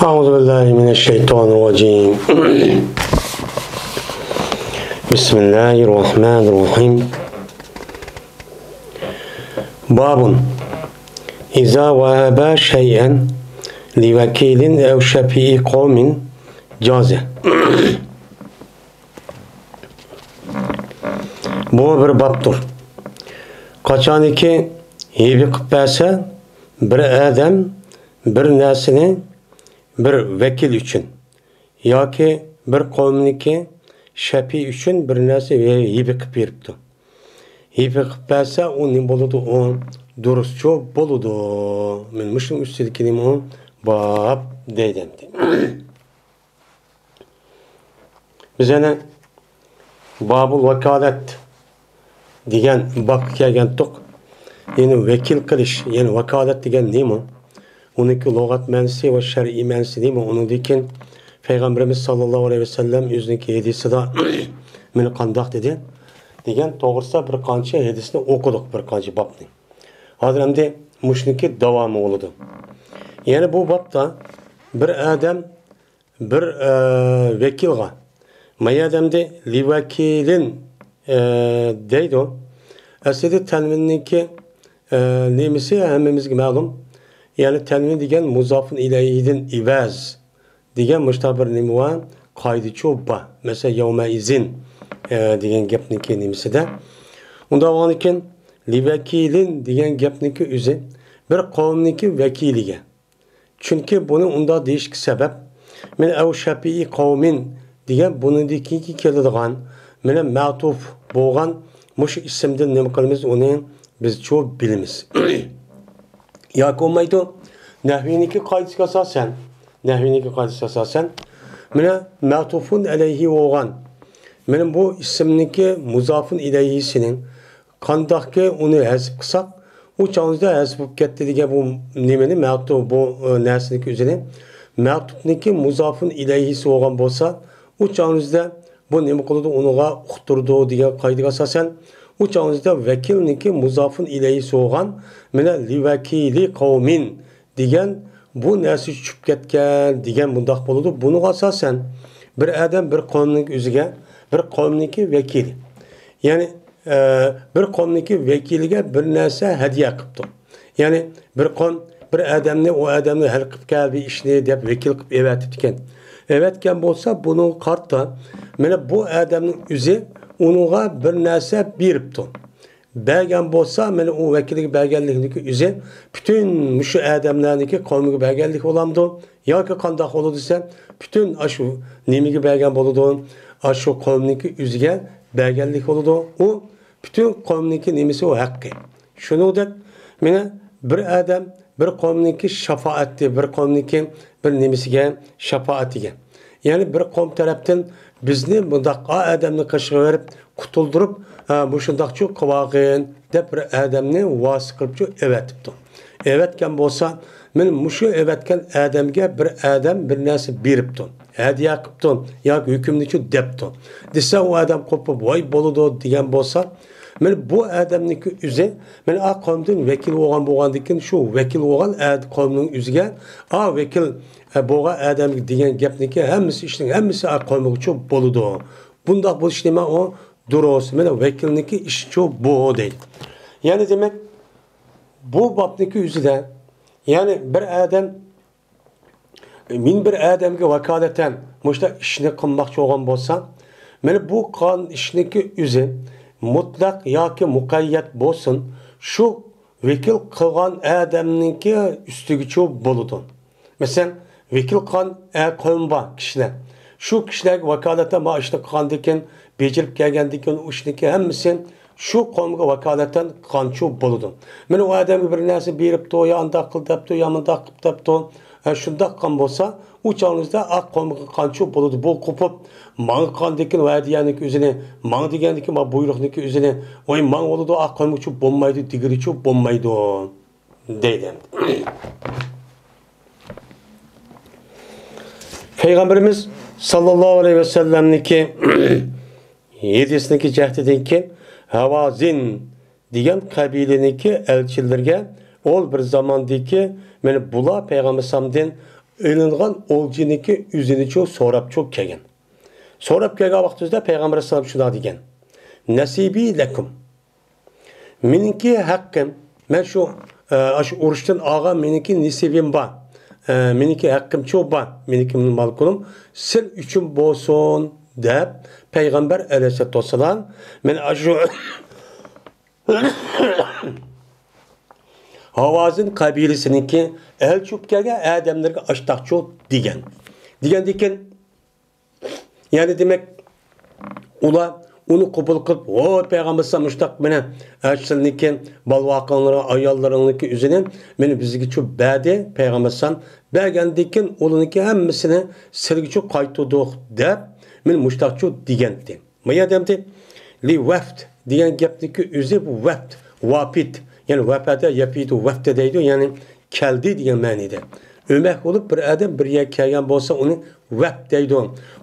أعوذ بالله من الشيطان الرجيم بسم الله الرحمن الرحيم باب إذا وهب شيئا لوكيل أو شفيع قوم جازه. Bu bir babdır. Kaçaniki hibi kıpbese bir adam bir nesini bir vekil üçün yoki bir qavmniki shafi üçün bir narsa hibi qilib beribdi. Hibi qilib bersa u nima bo'ladi? U durustcha bo'ladi. Men mushning ustidagi nima bab deydi. Biz ana babul vakalat degan babga kelgandik. Ya'ni vekil qilish, ya'ni vakalat degan nima? Uniki lug'at ma'nosi va shar'iy ma'nosi nima? Undan Payg'ambarimiz sallallohu alayhi vasallam o'zining hadisida meni qandoq dedi degan to'g'risida bir qancha hadisni o'qidik, bir qancha babni. Hozir endi mushniki davomi bo'ladi. Ya'ni bu babda bir odam bir vekilga mayadamda li vakilin deydi. Aslida tanvinniki nemisi hammamizga ma'lum. Yani tenvin degan muzafın ilayhidin ivaz degan müştabir nima var? Qaydi çoba. Mesela yevme izin degan gapniki nimisida. Unda olganikin li vakilin degan gapniki o'zi bir qavmniki vakiliga. Chunki buni unda deyishki sabab men av shafi'i qavmin degan bunidiki keladigan meni ma'tuf bo'lgan mush ismdan nima qilamiz uni biz çok bilamiz. Ya olmaydı. Nehviniki kaydisi asasen mene ma'tufun aleyhi olgan menin bu isimniki muzafın ileyhisinin kandaki onu hesip kısak o çağınızda hesip ketdi degan bu nemeni ma'tuf bu nersiniki üzerine ma'tufniki muzafın ileyhisi olgan bolsa o çağınızda bu nemi kılıdı onuğa uqturdu degan kaydıga asasen o çağınızda vekilniki muzafın ileyhisi olgan mene li vakili kavmin degan bu narsa tushib ketgan degan bundaq bo'ladi. Buni asosan bir odam bir qavmning o'ziga bir qavmniki vakili. Ya'ni bir qavmniki vakiliga bir narsa hadiya qilibdi. Ya'ni bir qavm bir odamni o odamni hal qilib keldi ishni deb vakil qilib evatibdi. Evatgan bo'lsa buni qarta mana bu odamning o'zi unuğa bir narsa beribdi. Bergen bolsa men o vekillik bergenlikniki üze bütün şu adamlarniki kavmiga bergenlik olamdı. Yoki qandoq bo'ladi desa bütün aşu nemiga bergen bo'ladi. Aşu kavmniki üzge bergenlik bo'ladi. O bütün kavmniki nemisi o haqqi. Şunu deb meni bir adam bir kavmniki şafaatdi, bir kavmniki bir nemisiga şafaatiga. Yani bir kavm tarafdan bizni bundaq adamni qashig'i verib qutuldirib bu shundaqchu qivag'in deb bir odamni vos qilibchu evatibdi. Evatgan bo'lsa men mushu evatgan odamga bir odam bir narsa beribdi. Hadiya qilibdi yoki hukmnichu debdi. Desa u odam qo'pib voy bo'ladi degan bo'lsa men bu odamniki o'zi men a qavmdan vakil bo'lgandikin shu vakil bo'lgan qavmning o'ziga a vakil bo'lgan odam degan gapniki hammasi ishning hammasi a qavmga bo'ladi. Bundaq bo'lish nima o durust, mene vekilniki işçi bu değil. Yani demek bu babniki yüzüde yani bir adam min bir adamga vakaleten muşta işini qilmoqchi bo'lgan bo'lsa, mene bu qon ishniki yüzü mutlaq yoki muqayyat bo'lsin, shu vekil qilgan adamniki ustigicha bo'ladi. Mesela vekil qilgan qavmba kishilar şu kişilerge vakalete maaşını qilgandikin becerib kelgandikin u ishniki hammasi shu qavmga vakolatan qancha bo'ladi. Men u odamga bir narsa beribdi, yo undaq qil debdi, yo mundaq qilib debdi. Shundaq qilgan bo'lsa, u chog'ingizda aq qavmga qancha bo'ladi. Bu qo'pib, manga qandikin vadiyaniki o'zini, manga degandikin ma buyruqniki o'zini, voy manga bo'ladi, aq qavmga bo'lmaydi, digirichi bo'lmaydi deydi. Peygamberimiz sallallahu aleyhi ve sellem'niki yedisindeki cehdinden ki Havazin degan kabileniki elçilerge ol bir zamandaki meni bula Peygamber sallamdan ilingan olcuniki üzünü çok sorap çok kegen. Sorap kegen vaxtımızda Peygamber sallallahu şuna degen. Nasibi lekum. Meniki hakkım. Ben şu uruştan ağa meniki nisibim var. Meniki hakkım çok var. Meniki mal kulum. Sen üçün bolsun deyip Peygamber aleyhissalatu vesselam men aşu Havazın kabilesininki el çupkege adamlarga aştaqçı degen. Degen yani demek ula onu kabul kılıp o Peygamber samıştak mene açsınlıkken balvaqanlara ayallarınlıki üzerine meni bizgi çok bade Peygamber san bergendikken olunki hemmesine sergi çok kaytıdık dep men muştaqçı degendi. Maya demdi li veft diyen gepniki üzü bu veft vapit yani vefede yapidu vefte deydi yani keldi diyen manide. Ömek olup bir adam bir yer kelgen bolsa onu veft deydi.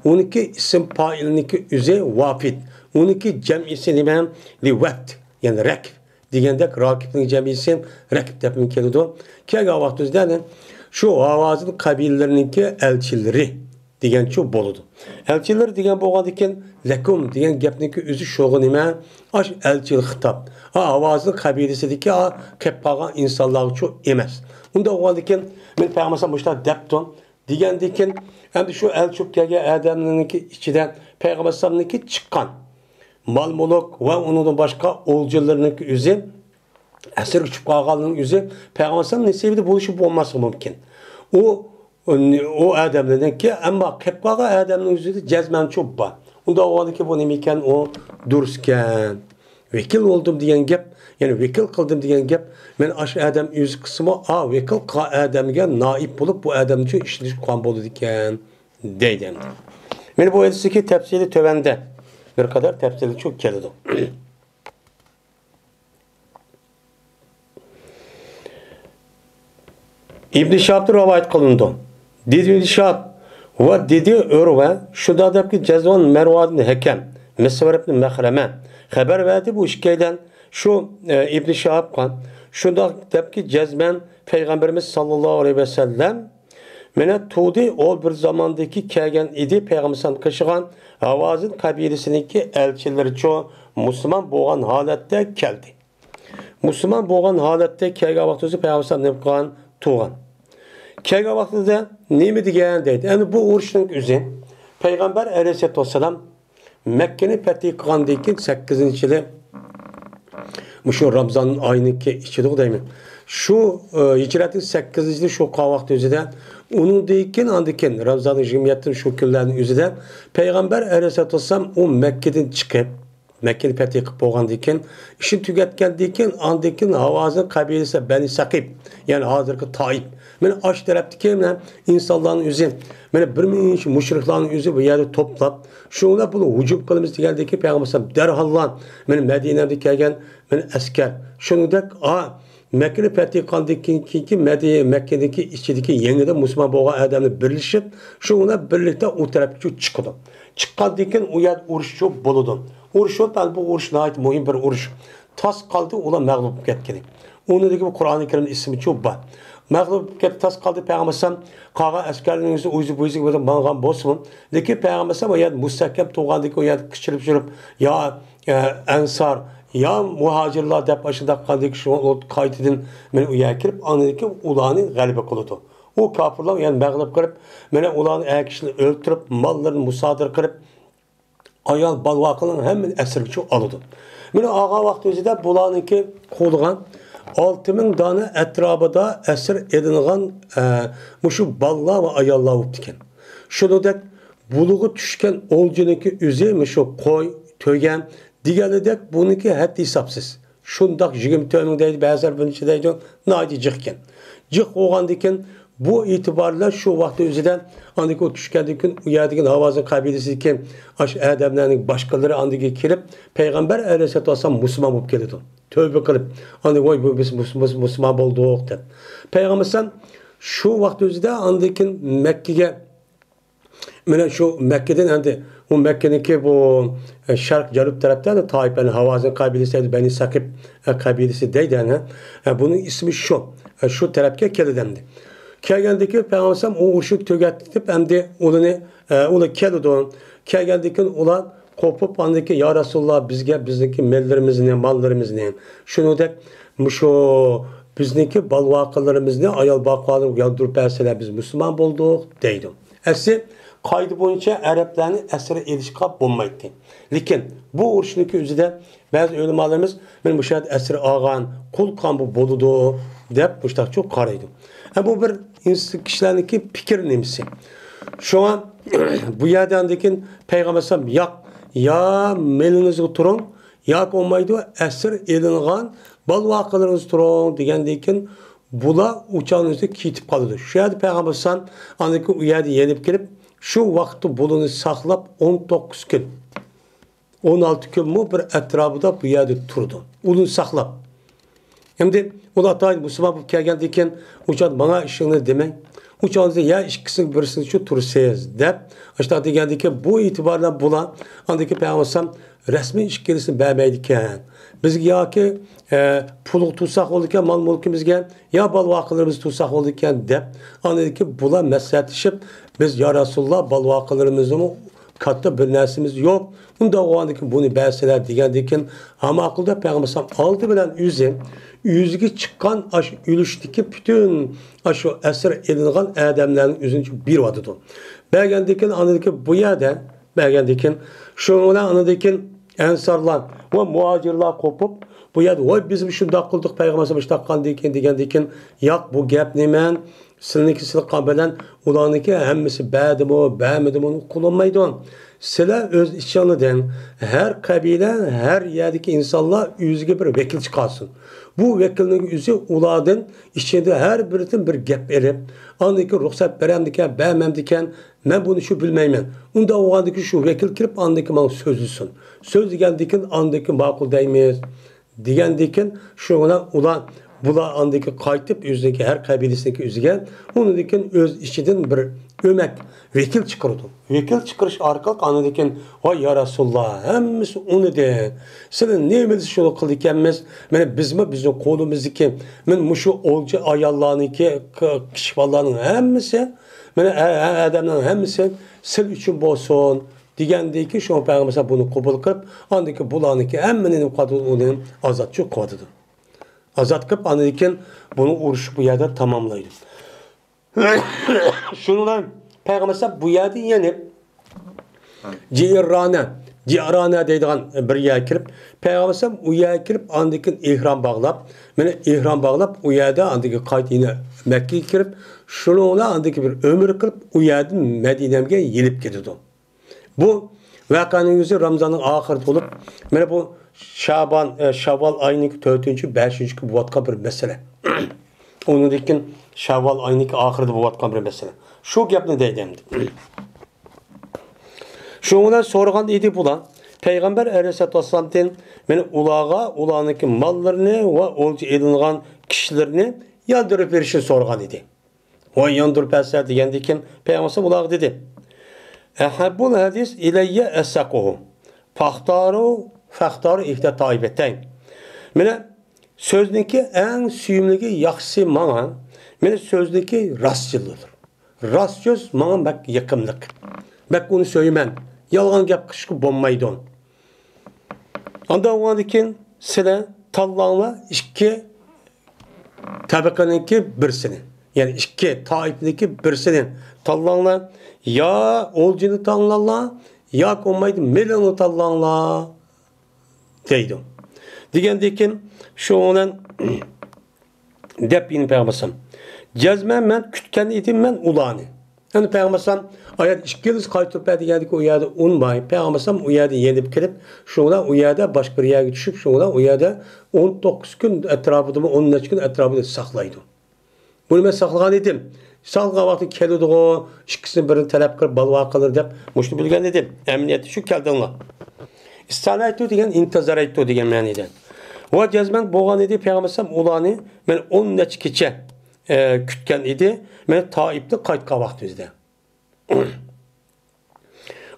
Onunki isim failiniki üzü vapit. Onunki cem'isi nime li veft yani rakib degende rakibning cem'isi rakib depmin keldi. Kelgen vaxtımızda şu avazın kabilelerinki elçileri degen çok boludu. Elçiler degen boğadıkken lekum degen gepniki üzü şoğu nime aş elçil hitap. Avazın kabilesideki kep kalan insanlar çok emez. Onda boğadıkken men Peygambermışlar depton degendeken hem şu elçip gelge adamlarınki içinden Peygamber sallallahu çıkan mal muluk ve onun başka olcularınki üzü esir küçük kağalının üzü Peygamber sallallahu nesibide buluşup olması mümkün. O adamlardan ki ama kepkaga adamın yüzüde cezmen çok var. Onda o ki bu nemiken o dursken vekil oldum diyen gep yani vekil kıldım diyen gep men aş adam yüz kısmı vekil ka adamga naip bulup bu adam için işini kan bolu diken deydim. Men bu edisi tefsiri tövende bir kadar tefsiri çok keldi. İbn Şahab'da rivayet kılındı. Dedi İbn Şahab ve dedi Örve şurada da ki Cezvan Mervan Hakem Mesver ibn Mehreme haber verdi bu işkeyden şu İbn Şahab kan şurada da ki Cezmen Peygamberimiz sallallahu aleyhi ve sellem mene tudi o bir zamandaki kelgen idi Peygamber'in kışıgan Havazın kabilesindeki elçileri çoğu Müslüman boğan halette geldi. Müslüman boğan halette kelgen vaxtı Peygamber'in nepkan tuğan. Kelgen vaxtında ne mi diyen deydi. Yani bu uğraşın üzü Peygamber aleyhissalatu vesselam Mekke'ni fethi kılgandayken 8. yılı şu Ramazan ayınınki içidik değil mi? Şu hicretin 8. yılı şu kavakta üzüde onun deyken andiken Ramazan'ın cemiyetin şu küllerinin üzüde Peygamber aleyhissalatu vesselam o Mekke'den çıkıp Mekke'ni fethi kılıp boğandayken işin tüketkendeyken andiken Havazın kabilesi Beni Sakib yani hazırki Taib men aş tarafdaki insanların üzü men bir minç müşriklerin üzü bu yerde toplap şuna bunu hücum kılımız degendeki Peygamber derhallan men Medine'de kelgen men asker şundak Mekke'ni fethi kılgandaki Mekke'deki içindeki yeniden Müslüman boğan adamla birleşip şuna birlikte o tarafta çıkdı. Çıkkandayken o yer uruş çok boludu. Uruş yok bu uruş nahit mühim bir uruş. Tas kaldı ola mağlup ketken. Onundaki bu Kur'an-ı Kerim'in ismi çok var. Mağlup ket tas kaldı Peygamber kağa askerlerin yüzü uyuzu buyuzu böyle mangan bosmun. Deki Peygamber o yer müstahkem tuğandaki o yer kışırıp şırıp ya ensar ya muhacirler dep başında kaldık şu o kaydedin men uya kirip anındaki ulanı galibe kılıdı. O kafirler yani mağlup kırıp mene ulanı kişini öldürüp mallarını musadır kırıp ayal balvaqının hemen esirçi alıdı. Mene ağa vaxtı özüde bulanınki qo'lgan 6000 dana etrafında esir edilgan şu ballar ve ayallar oldu iken. Şunudek buluğu düşken olcununki üzü şu koy, tögen, diğerledek bununki hep hesapsız. Şundak 24 deydi, bazılar bunun içi deydi, nadi cıkken. Cık oğandı iken bu itibarla şu vakti özüden andaki o düşkendikin uyardıkin Havazın kabilesi iken aş adamlarının başkaları andaki kirip Peygamber aleyhissalatu vesselam Müslüman olup geldi. Tövbe kılıp andaki oy biz Müslüman olduk dedi. Peygamber sen şu vakti özüde andakin Mekke'ye Mene şu Mekke'den andi o Mekke'deki bu şark Canup taraftan da Tayyip yani Havazın kabilesi Beni Sakib kabilesi deydi yani. Bunun ismi şu. Şu tarafta kelledendi. Kelgendeki Peygamberim o uruşu tögetip hem de onu kelidi. Kelgendeki ulan kopup andaki ya Resulullah bizge bizdeki mellerimizni, mallarimizni şunu dek şu bizdeki balvaqalarimizni ayol baqalarını yaldırıp berseler biz Müslüman bulduk deydi. Esi kaydı boyunca Araplarni esire ilişqa bulmaydı. Lekin bu uruşniki üzüde bazı ölümalarımız men bu şahit esir ağan kul kampı boludu dep muştak çok qaraydı. Bu bir kişilerdeki fikir nemisi. Şu an bu yerdendekin Peygamberim ya melinizi turun ya olmaydı esir elingan bal vaqalarınızı turun degendekin bula uçağınızı kitip kalıdır. Şu yerde Peygamberim andaki u yerde yenip gelip şu vakti bulunu saklap 19 gün 16 gün mu bir etrafında bu yerde turdu. Ulun saklap. Şimdi o da tayin Müslüman bu kelgendeyken uçak bana işini demek. Uçağınızda ya ikisini birisini şu tursayız dep. İşte degendeki bu itibarla bulan andaki Peygamberim resmi işkilisini vermeydiken biz ya ki puluk tutsak olurken mal mülkümüzge ya bal vaqalarımız tutsak olurken dep andaki bula mesletişip biz ya Resulullah bal vaqalarımızı katta bir nersimiz yok. Bunda o andaki bunu berseler degendekin ama akılda Peygamberim aldı bilen yüzüge çıkan ülüşteki bütün şu esir edilgan adamların yüzünü bir vadıdı. Belgendekin andaki bu yerde belgendekin şunla andaki ensarlar ve muhacirlar kopup bu yerde vay bizim şunda kıldık Peygamberim iştakkan degendekin yak bu gap nemen sizinki silqan bilen ulaniki hemmisi bədimi, bəmidimi onu kullanmaydı. Sile öz içanıdan her kabile, her yerdeki insanlar yüzüge bir vekil çıkarsın. Bu vekilin yüzü uladın içinde her biritin bir gap elip andaki ruhsat verem diken, bəmem diken ben bunu şu bilmeymen. Onda o andaki şu vekil kirip andaki bana sözlüsün. Söz diken diken andaki makul değmeyiz. Diyen diken şu ulan bula andaki kaytıp yüzdeki her kabilesindeki yüzüge onu diken öz işçiden bir ömek vekil çıkardı. Vekil çıkarış arkalık anıdiken vay ya Resulullah hemmisi onu de senin neyimiz şunu kıldıkenmiz bizim kolumuzdaki muşu olcu ayallarını ki kişivallarının hemmisi adamların hemmisi sil için bolsun digendeki şu Peygamber bunu kabul kılıp andaki bulanıki hemminin kadını azat çok kadıdır. Azat kılıp anıdiken bunu uğraş bu yerde tamamlaydı. Şunlar Peygamber bu yerde yenip Ci'rana deydiğen bir yer kirip Peygamber o yer kirip andaki ihram bağlap ihram bağlap o yerde andaki kayıt yine Mekke'ye kirip şununla andaki bir ömür kılıp o yerde Medine'ye gelip gidiyordu. Bu vakanın yüzü Ramazan'ın ahireti olup bu Şaval ayının 4. 5. bu vatka bir mesele. Onun dikin Şaval ayının ahireti bu vatka bir mesele. Şu gapni deydim. Şundan sorgan idi bulan Peygamber Aleyhisselatü Vesselam'dan ulanıki mallarını ve olcu edilgan kişilerini yandırıp verişini sorgan idi. O yandırıp verişini diyendikin Peygamber ulağı dedi. Ehabbul hadis ileyye esakuhu fahtaru ihte taibetten. Sözdeki en süyümlüki yaksı mana sözdeki rastçılıdır. Rast söz bana bak yakımlık. Bak onu söylemen. Yalan gap kışkı bombaydı on. Anda o andikin sile tallağına iki tabikanınki birisini. Yani iki taifindeki birisinin tallağına ya olcunu tallağına ya konmaydı milyonu tallağına deydim. Digendekin şu olan dep yine Peygamberim. Cezmen men kütken idim men ulanı. Yani Peygamberim ayet işkiliz kaytıp geldik o yerde unmay. Peygamberim o yerde yenip kirip şuna o yerde başka bir yere düşüp şuna o yerde 19 gün etrafında 13 gün etrafında saklaydı. Bunu ben saklagan idim. Salga vakti keldi o ikisini birini talep kılıp balva kalır dep muştu bilgen idim. Emniyeti şu keldiğinle. İstihlaytu degen intizaraytu degen maniden. O cezmen boğan idi Peygamberim ulanı men 13 keçe kütken idi. Men Taif'te kayıtka vakti bizde.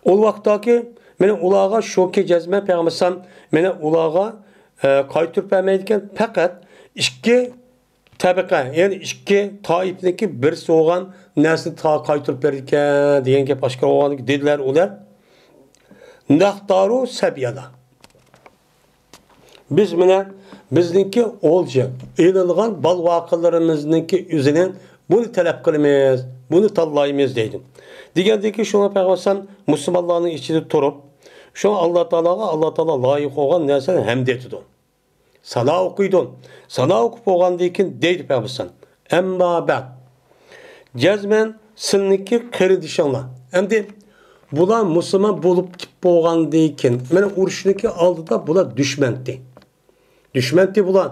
O vaktaki men ulağa şoke cezme Peygamberim men ulağa kayıt vermeydiken fakat iki tabiqa, yani ikki toifniki birisi bo'lgan narsa ta qaytirib bergan degan gap oshkor bo'lgan dedilar ular. Naqtaru sabiyada. Biz mana bizniki o'lja, elilgan bal voqealarimizniki o'zining buni talab qilamiz, buni tanlaymiz deydi. Degandiki shuna payg'ambar musulmonlarning ichida turib, şu Allah Taala layık olan nerseni hamd etidi. Sana okuydun. Sana okup oğandayken deydi Peygamber. Emma ba'd. Cezmen sizniki qiridişanlar. Endi bular Müslüman bulup kip oğandayken, mana urushniki oldida bular düşmendi. Düşmendi bular.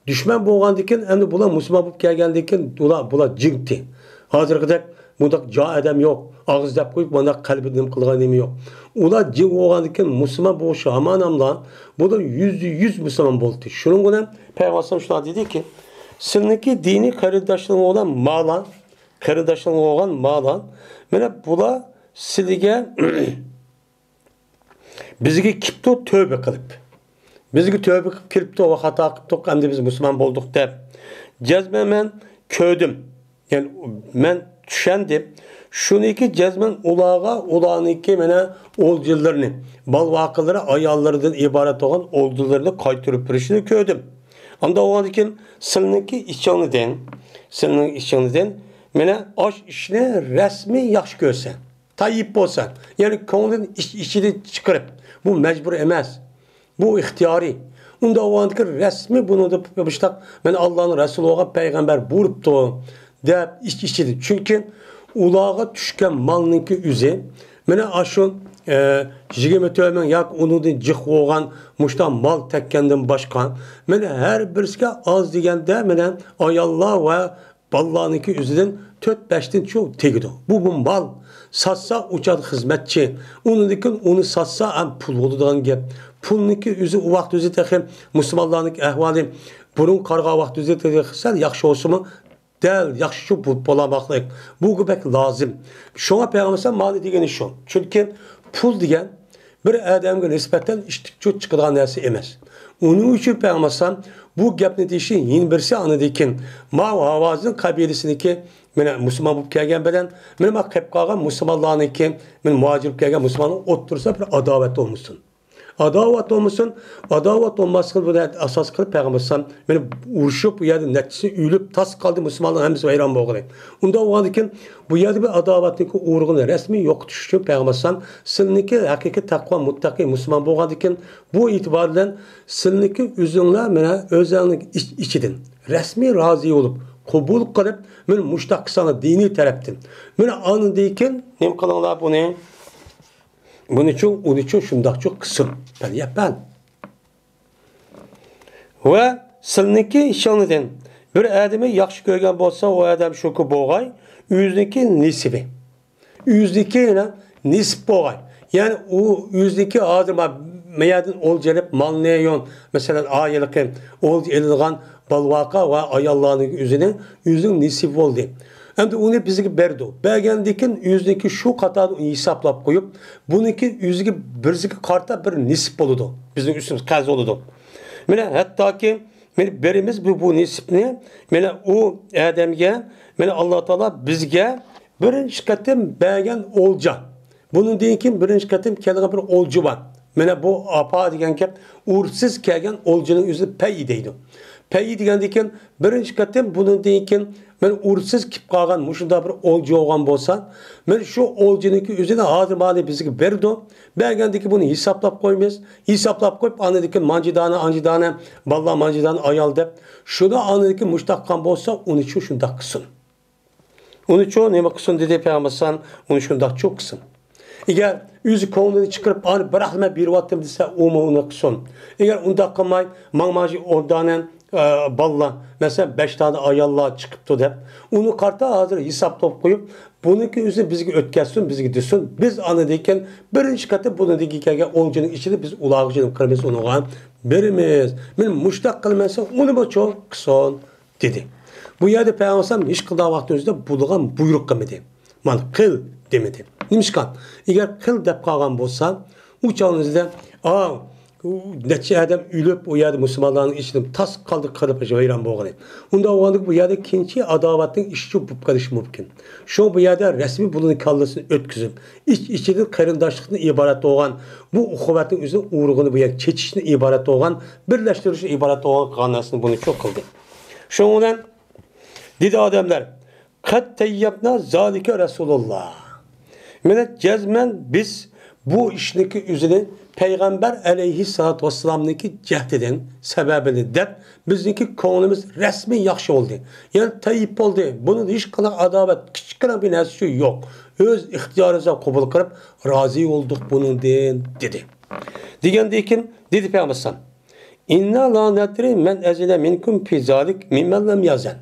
Düşman bo'lgandan endi bular Müslüman bo'lib kelgandan bular jingdi. Hozirgidek bundak ja adam yo'q. Ağız dep koyup bana kalbinim kılganım yok. Ular cin oğandıkken Müslüman boğuşu aman amla bu da %100 Müslüman boldu. Şunun günü Peygamber şuna dedi ki sizniki dini kardeşliğin olan malan mene bula sizge bizge kipto tövbe kılıp bizge tövbe kılıp kiripto ve hata kılıp hem de biz Müslüman bolduk dep cezme men köydüm yani men düşendim. Şuniki cezmen ulağıniki mene olcularını, bal vakıları ayallarından ibaret olan olcularını kaytırıp birişini köydüm. Anda o andikin sılınki içanıden, mene aş işine resmi yakşı görsen, tayyip olsan, yani konunun içini çıkarıp, bu mecbur emez, bu ihtiyari. Unda o andikin resmi bunu da yapıştak, mene Allah'ın Resulü olan peygamber buyuruptu, de içidi. Çünkü ulağa düşken malınki üze, mene aşın 20 tövmen yak onudun cık oğan muştan mal tekkenden başkan, mene her birisi az degende mene ayallah ve ballanınki üzeden 4-5'ten çok tegido. Bu mal satsa uçad hizmetçi, onu satsa hem pul oludan gep. Pulniki üzü o vaxt üzü tekim Müslümanlarınki ahvali burun karga vaxt üzü tekim yakşı olsun mu? Del, yaxşı bulamaklık. Bu gibi lazım. Şuna Peygamber mali degeni şu. Çünkü pul degen bir adamga nisbeten çok çıkılan nersi emas. Onun için Peygamber bu gapni deyişi yeni birisi anıdikin. Mav Havaz'ın kabilesindeki Müslüman bulup kelgen bilen men qilib qolgan Müslümanlarniki men muhacir bulup kelgen Müslümanlar o'ttirsa bir adavet olmuşsun. Adavat olmasın bu da asas kılıp Peygamber beni uruşup bu yerde neticesi ülüp tas kaldı Müslümanlar hemisi hayran boğulu. Onda o andikin bu yerde bir adavatniki uğrunu resmi yok düşüşü Peygamber sizniki hakiki takva muttaki Müslüman boğandikin bu itibarla sizniki üzünler mene özellik içidin resmi razı olup kabul kılıp men muştak sana dini taraftin. Men anındayken nem kılınlar bu ne? Bunun için şundak çok kısım. Ben yapan. Ve sizniki işanıdan bir adamı yaxşı görgen bolsa o adam şoku boğay, yüzdeki nisibi. Yüzdeki yine nisip boğay. Yani o yüzdeki adama meyadın ol gelip malneyon mesela ayılıkın ol elilgan balvaka ve ayallarının yüzüne yüzün nisip oldu. Endi onu bizga berdi. Bergandikin yüzdeki şu qatorni hisoblab qo'yib, buniki yüzüge birisiga qarta bir nisb bo'ladi. Bizning üstümüz qarz bo'ladi. Mana hattoki men berimiz bu nisbni mana u odamga mana Alloh taolo bizga birinchi qatim bergan olja. Bunun deykin birinchi qatim kelgan bir olji bor. Mana bu apa degan gap ursiz kelgan oljining o'zi pay deydi. Pay degandikin birinchi qatim bunun deykin men ursiz kip qolgan mushunda bir olji olgan bo'lsa, men shu oljininki o'zini hozir mana bizga berdi. Bergandiki buni hisoblab qo'yamiz. Hisoblab qo'yib anadiki manjidana, balla manjidana ayol deb, shuni anadiki mushtaqqa bo'lsa, uni uchun shundaq qilsin. Uni uchun nima qilsin dedi Peygamber, uni shundaq çok qilsin. Eğer yüzü konuları çıkarıp ani bırakma bir vatim dese onu qilsin. Eğer unda qilmay mangmaji ondanen balla mesela 5 tane ayallar çıkıptı dep onu karta hazır hesaplap koyup bununki üzerine bizge ötkəsin bizge desin biz anadayken birinci katı bunu dikikəgə olcunun içinde biz ulağıcının kırmızı onu olan birimiz benim muştaq qılmasa onu bu çok kıson dedi. Bu yerde Peygamber hiç kıldığı vaktin üzerinde buluğan buyruk qılmadı. Man kıl demedi. Nimişkan eğer kıl dep qalğan bolsa uçağınızda neçe adam ülüp o yerde Müslümanların içinde tas kaldı kalıp hayran boğanı. Onda oğanlık bu yerde kinçi adavatın işçi bup karış mümkün. Şu bu yerde resmi bulunu kallasını ötküzüp içinin karındaşlıktan ibaret olan bu uhuvvetin üzerine uğruğunu bu yer çeçişine ibaret olan birleştirişine ibaret olan kanasını bunu çok kıldı. Şu ondan dedi adamlar kat teyyabna zalike Resulullah. Mene cezmen biz bu işniki üzerine Peygamber aleyhissalatu vesselam'niki cehdeden sebebini dep bizdeki konumuz resmi yaxşı oldu. Yani tayyip oldu. Bunun hiç kadar adavet, küçük bir nesli yok. Öz ihtiyarınıza kabul kılıp razı olduk bunun dedi. Digendeyken dedi Peygamber sallam. İnna la nedri men ezile minkum fi zalik mimmen lem yazen.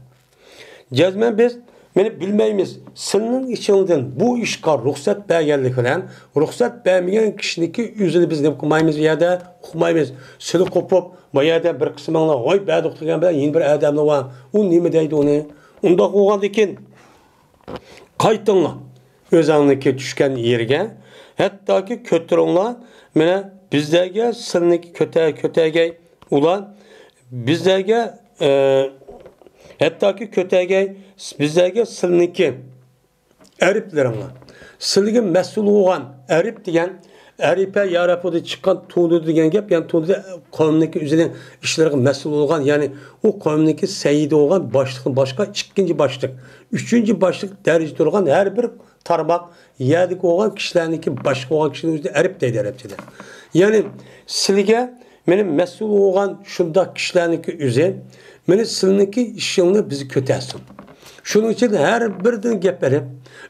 Cezmen biz meni bilmeymiz. Sının içinden bu işe ruhsat bergenlik bilen, ruhsat bermeyen kişiniki yüzünü biz ne okumayımız ya da okumayımız. Sını kopup, bu yerde bir kısmına oy bad okuyan bilen yeni bir adamla var. O nime deydi onu? Onda oğan dikin. Kaytınla. Özanlıki düşken yerge. Hatta ki kötürünle mene bizlerge sınıki kötege ulan bizlerge hatta ki kötege bizlerge sınıki eriplerimle sılgı mesul olan erip diyen eripe yarapodu çıkan tuğdu diyen gep yani tuğdu kavimdeki üzerine işlerine mesul olan yani o kavimdeki seyidi olan başlıkın başka ikinci başlık üçüncü başlık derecede olan her bir tarmak yedik olan kişilerdeki başka olan kişilerin üzerinde erip deydi eripçede. Yani silge benim mesul olan şunda kişilerdeki üzerine benim silindeki işini bizi kötüsün. Şunun için her birinin gepleri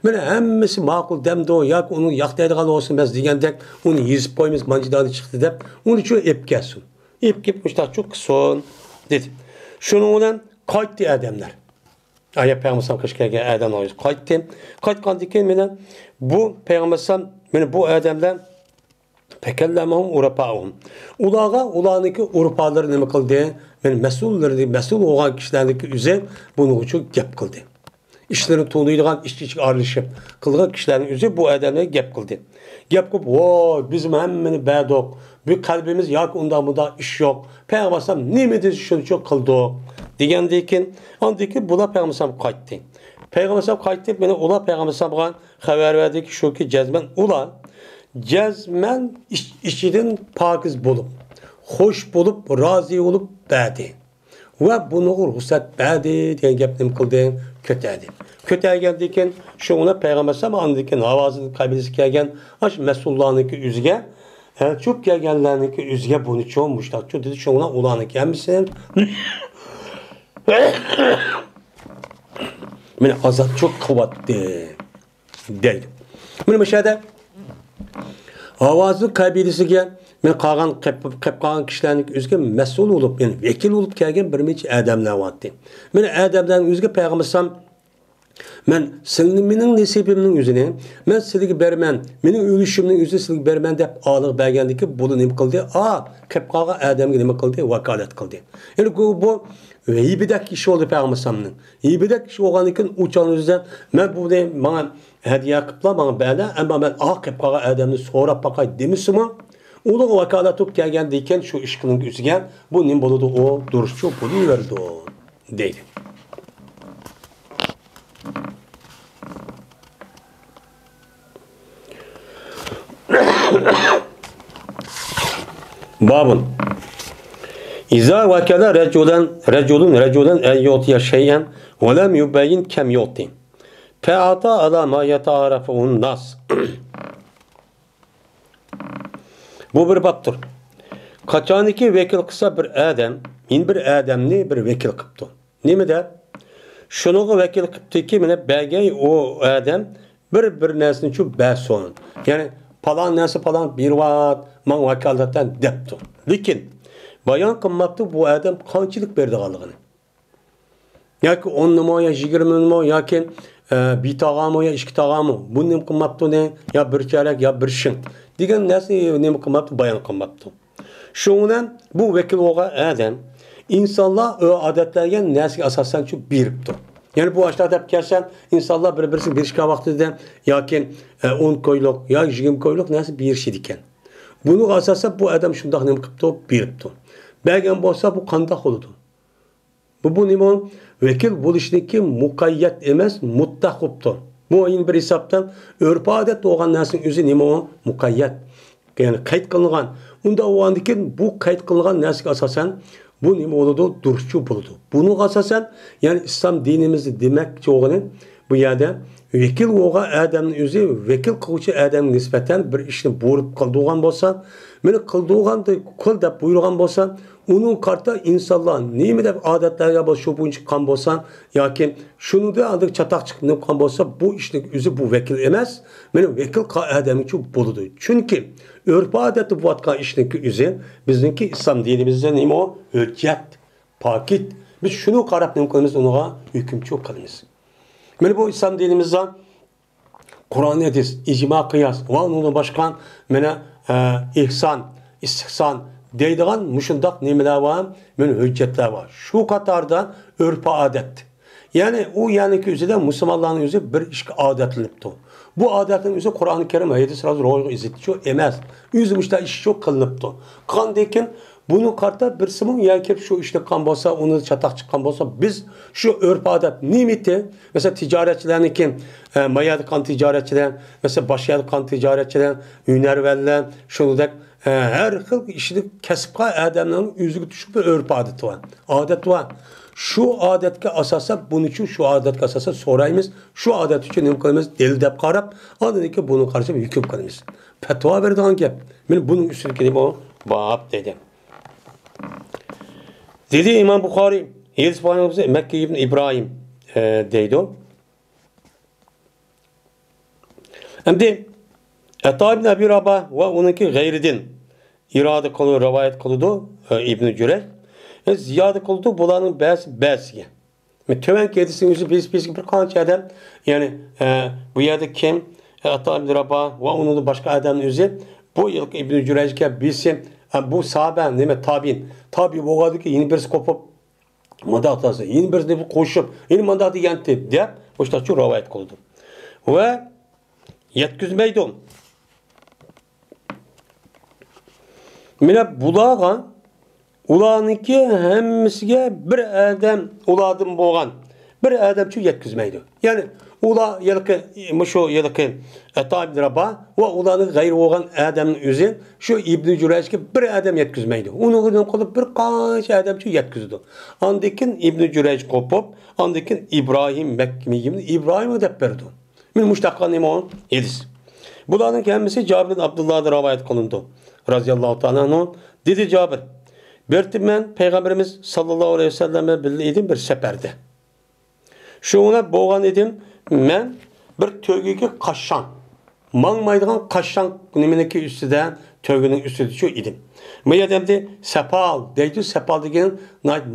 benim hemmesi makul demde o ya onu yaktaydıgan olsun biz degendek onu yizip koymuş mancıdadı çıktı dep onun için ep gelsin. Ep gitmişler çok son dedi. Şunun olan kayıttı adamlar. Ayet Peygamber kışkaya adam oluyor. Kayıttı. Kayıtkan diken bu Peygamber bu adamlar Pekellemahum urapahum. Ulağa ulağındaki urupaları ne kıldı? Mesul olan kişilerdeki üze bunu için gep kıldı. İşlerin tuğluyduğun işçi ağırlaşıp kılgan kişilerin üze bu adamlara gep kıldı. Gep kılıp vay bizim hemmeni bedok. Bir kalbimiz yak ondan bunda iş yok. Peygamber ne mi şunu çok kıldı? Digendeyken andaki buna Peygamber kayıttı. Peygamber kayıttı beni ula Peygamber haber verdi ki şu ki cezmen ula cezmen işçinin pakiz bulup, hoş bulup, razı olup bədi. Ve bunu ruhsat bədi diyen gepnim kıldığın kötədi. Kötəyə geldiyken şu ona Peygamber sallallahu aleyhi ve sellem havazının kabilesi gelgen aş mesullahınki üzge çok gelgenlerinki üzge bunu çoğunmuşlar. Çok dedi şu ona ulanı gelmişsin. Beni azat çok kuvvetli değil. Bunu meşahede Avazın kabilesiga men qalan kişilerin üzge mesul olup yani vekil olup kelgen bir neçe adamlar vardı. Men adamların üzge Peygamber men mening nasibimning yüzüne men sizga berman, mening ölüşümning yüzüne sizga berman deb ağlıq bergandiki bunu nima qildi? Qilib qolgan adamga nima qildi? Vakolat qildi. Yani bu hibedak ish oldu Peygamberning. Hibedak ish bo'lgandan uçan o'zidan men bu menga hadiya qiliblar, menga berdi, ammo men qilib qolgan adamni so'rab baqay demisimi? Uning vakolati kelganda ekan shu ish qilingan uziga bu nima bo'ladi? O duruşçu bo'laverdi deydi. Babun İza vakala reculun en yu'tiya şey'en ve lem yubayyin kem yu'ti. Fe'ata ala ma yeta'arafuhun nas. Bu bir baptır. Kaçaniki vekil kısa bir adam, bir adamni bir vekil kıptı. Nime de? Şunu vekil kıptı ki mine belgeyi o adam bir nesini şu berson. Yani palan nesi palan bir vaat man vekalattan depti. Lakin bayan kılmaktı bu adam kançılık berdi kalığını. Ya ki 10 numa ya 20 numa ya ki bir tağamı ya 2 tağamı. Bu ne kılmaktı ne? Ya bir çeyrek ya bir şın. Digen nesi ne kılmaktı bayan kılmaktı. Şundan bu vekil olan adam insanlar o adetlerden nesi asasen şu biripti. Yani bu aşağıda hep gelsen insanlar birbirisi bir şika vaktinde ya ki 10 koyluk ya 20 koyluk nesi bir şey diken. Bunu asasa bu adam şundaq nima qilibdi, beribdi. Bergan bo'lsa bu qandaq bo'ladi? Bu nima? Vekil bo'lishniki muqayyat emas, mutlaq bo'libdi. Bu yin bir hisobdan urf-odat bo'lgan narsaning o'zi nima? Muqayyat. Yani qayd qilingan. Unda o'g'andikin bu qayd qilingan narsaga asosan bu nima bo'ladi? Durustchi bo'ladi. Buni asosan, ya'ni islom dinimizni demakchi o'g'ini bu yerda vekil bo'lgan odamning o'zi vekil qiluvchi odamga nisbatan bir ishni bo'lib qildigan bo'lsa, meni qildigan qil deb buyurgan bo'lsa, uning qarta insonlar nima deb odatlarga shu bo'yicha chiqqan bo'lsa yoki shunida andiq chatoq chiqib qolgan bo'lsa, bu ishning o'zi bu vekil emas, meni vekil odam uchun bo'ladi. Chunki urf-odatda bo'layotgan ishning o'zi bizningki islom dinimizda nima? Hujjat, pokit. Biz shuni qarab nima qilamiz, unga hukmchi qilamiz. Mana bu islom dinimizda Qur'on, hadis, ijmo, qiyos va undan boshqa mana ihson, istihson deydigan mushundaq nimalar bor, mana hujjatlar bor. Shu qatorda urf-odat. Ya'ni u o'zida musulmonlarning o'zi bir ishga odatlanibdi. Bu odatning o'zi Qur'oni Karim hadis hozir ro'yga izitchi emas. O'zi mushta ish shu qilinibdi. Qandekin bunu qarta bir simun yoki shu ishni qilgan bo'lsa, uni chatoq chiqqan bo'lsa, biz shu urf-odat nimati, mesela tijoratchilarniki, mayada qon tijoratchilar, mesela boshqa qon tijoratchilar, hunarvanlar, shuningdek har xil ishni kasbga odamning o'ziga tushib bir urf-odati bor. Odat bor. Şu odatga asosan, buning uchun shu odatga asosan so'raymiz, shu odat uchun nima qilamiz? Del deb qarab, odatga buni qarshi hukm qilamiz. Fatvo beradigan gap. Men buning ustiga nima bab dedi. Dedi İmam Buxoriy, hadis boyamızda Mekke ibn İbrahim deydi o. Endi Ata ibn Abi Rabah ve onunki gayridin irade kılıyor, rivayet kılıyordu İbn Cüreyj. Ziyade kıldı bulanın bəsiga. Tövenki hadisinin yüzü biz bir qancha adam, yani bu yerde kim? Ata ibn Rabah ve onun başka adamın yüzü bu yılki İbn Cüreyj'e bilsin. Bu sahabe nima tabiin. Tabi bo'lgandiki, yeni birisi qo'pib mandat atasa, yeni birisi qo'shib, yeni mandat degandi deb o'shacha rivoyat qildi. Va yetkizmaydi. Mana bularga ularniki hammasiga bir odam ulardan bo'lgan. Bir odamchi yetkizmaydi. Ya'ni ular yilki shu yilki Ata ibn Rabah va ularning g'ayri bo'lgan odamning o'zi shu Ibn Jurayjga bir odam yetkizmaydi. Uni qilib bir qancha odamchi yetkizdi. Ondan Ibn Jurayj qo'pib, ondan İbrahim Mekkimiyim İbrahim deb berdi. Men mushtaqqa nima on? Hadis. Bularning hammasi Jabir ibn Abdullohdan rivoyat qilindi. Raziyallohu ta'ala anhu dedi Jabir. Bertim men Peygamberimiz sallallohu alayhi vasallamga birga edim bir safarda. Şuna bo'lgan edim, men bir tögiga qashshan, mangmaydigan qashshan nimeniki ustida, tögining ustida shu edim. Bu yerdamda sapal deydi, sapal degan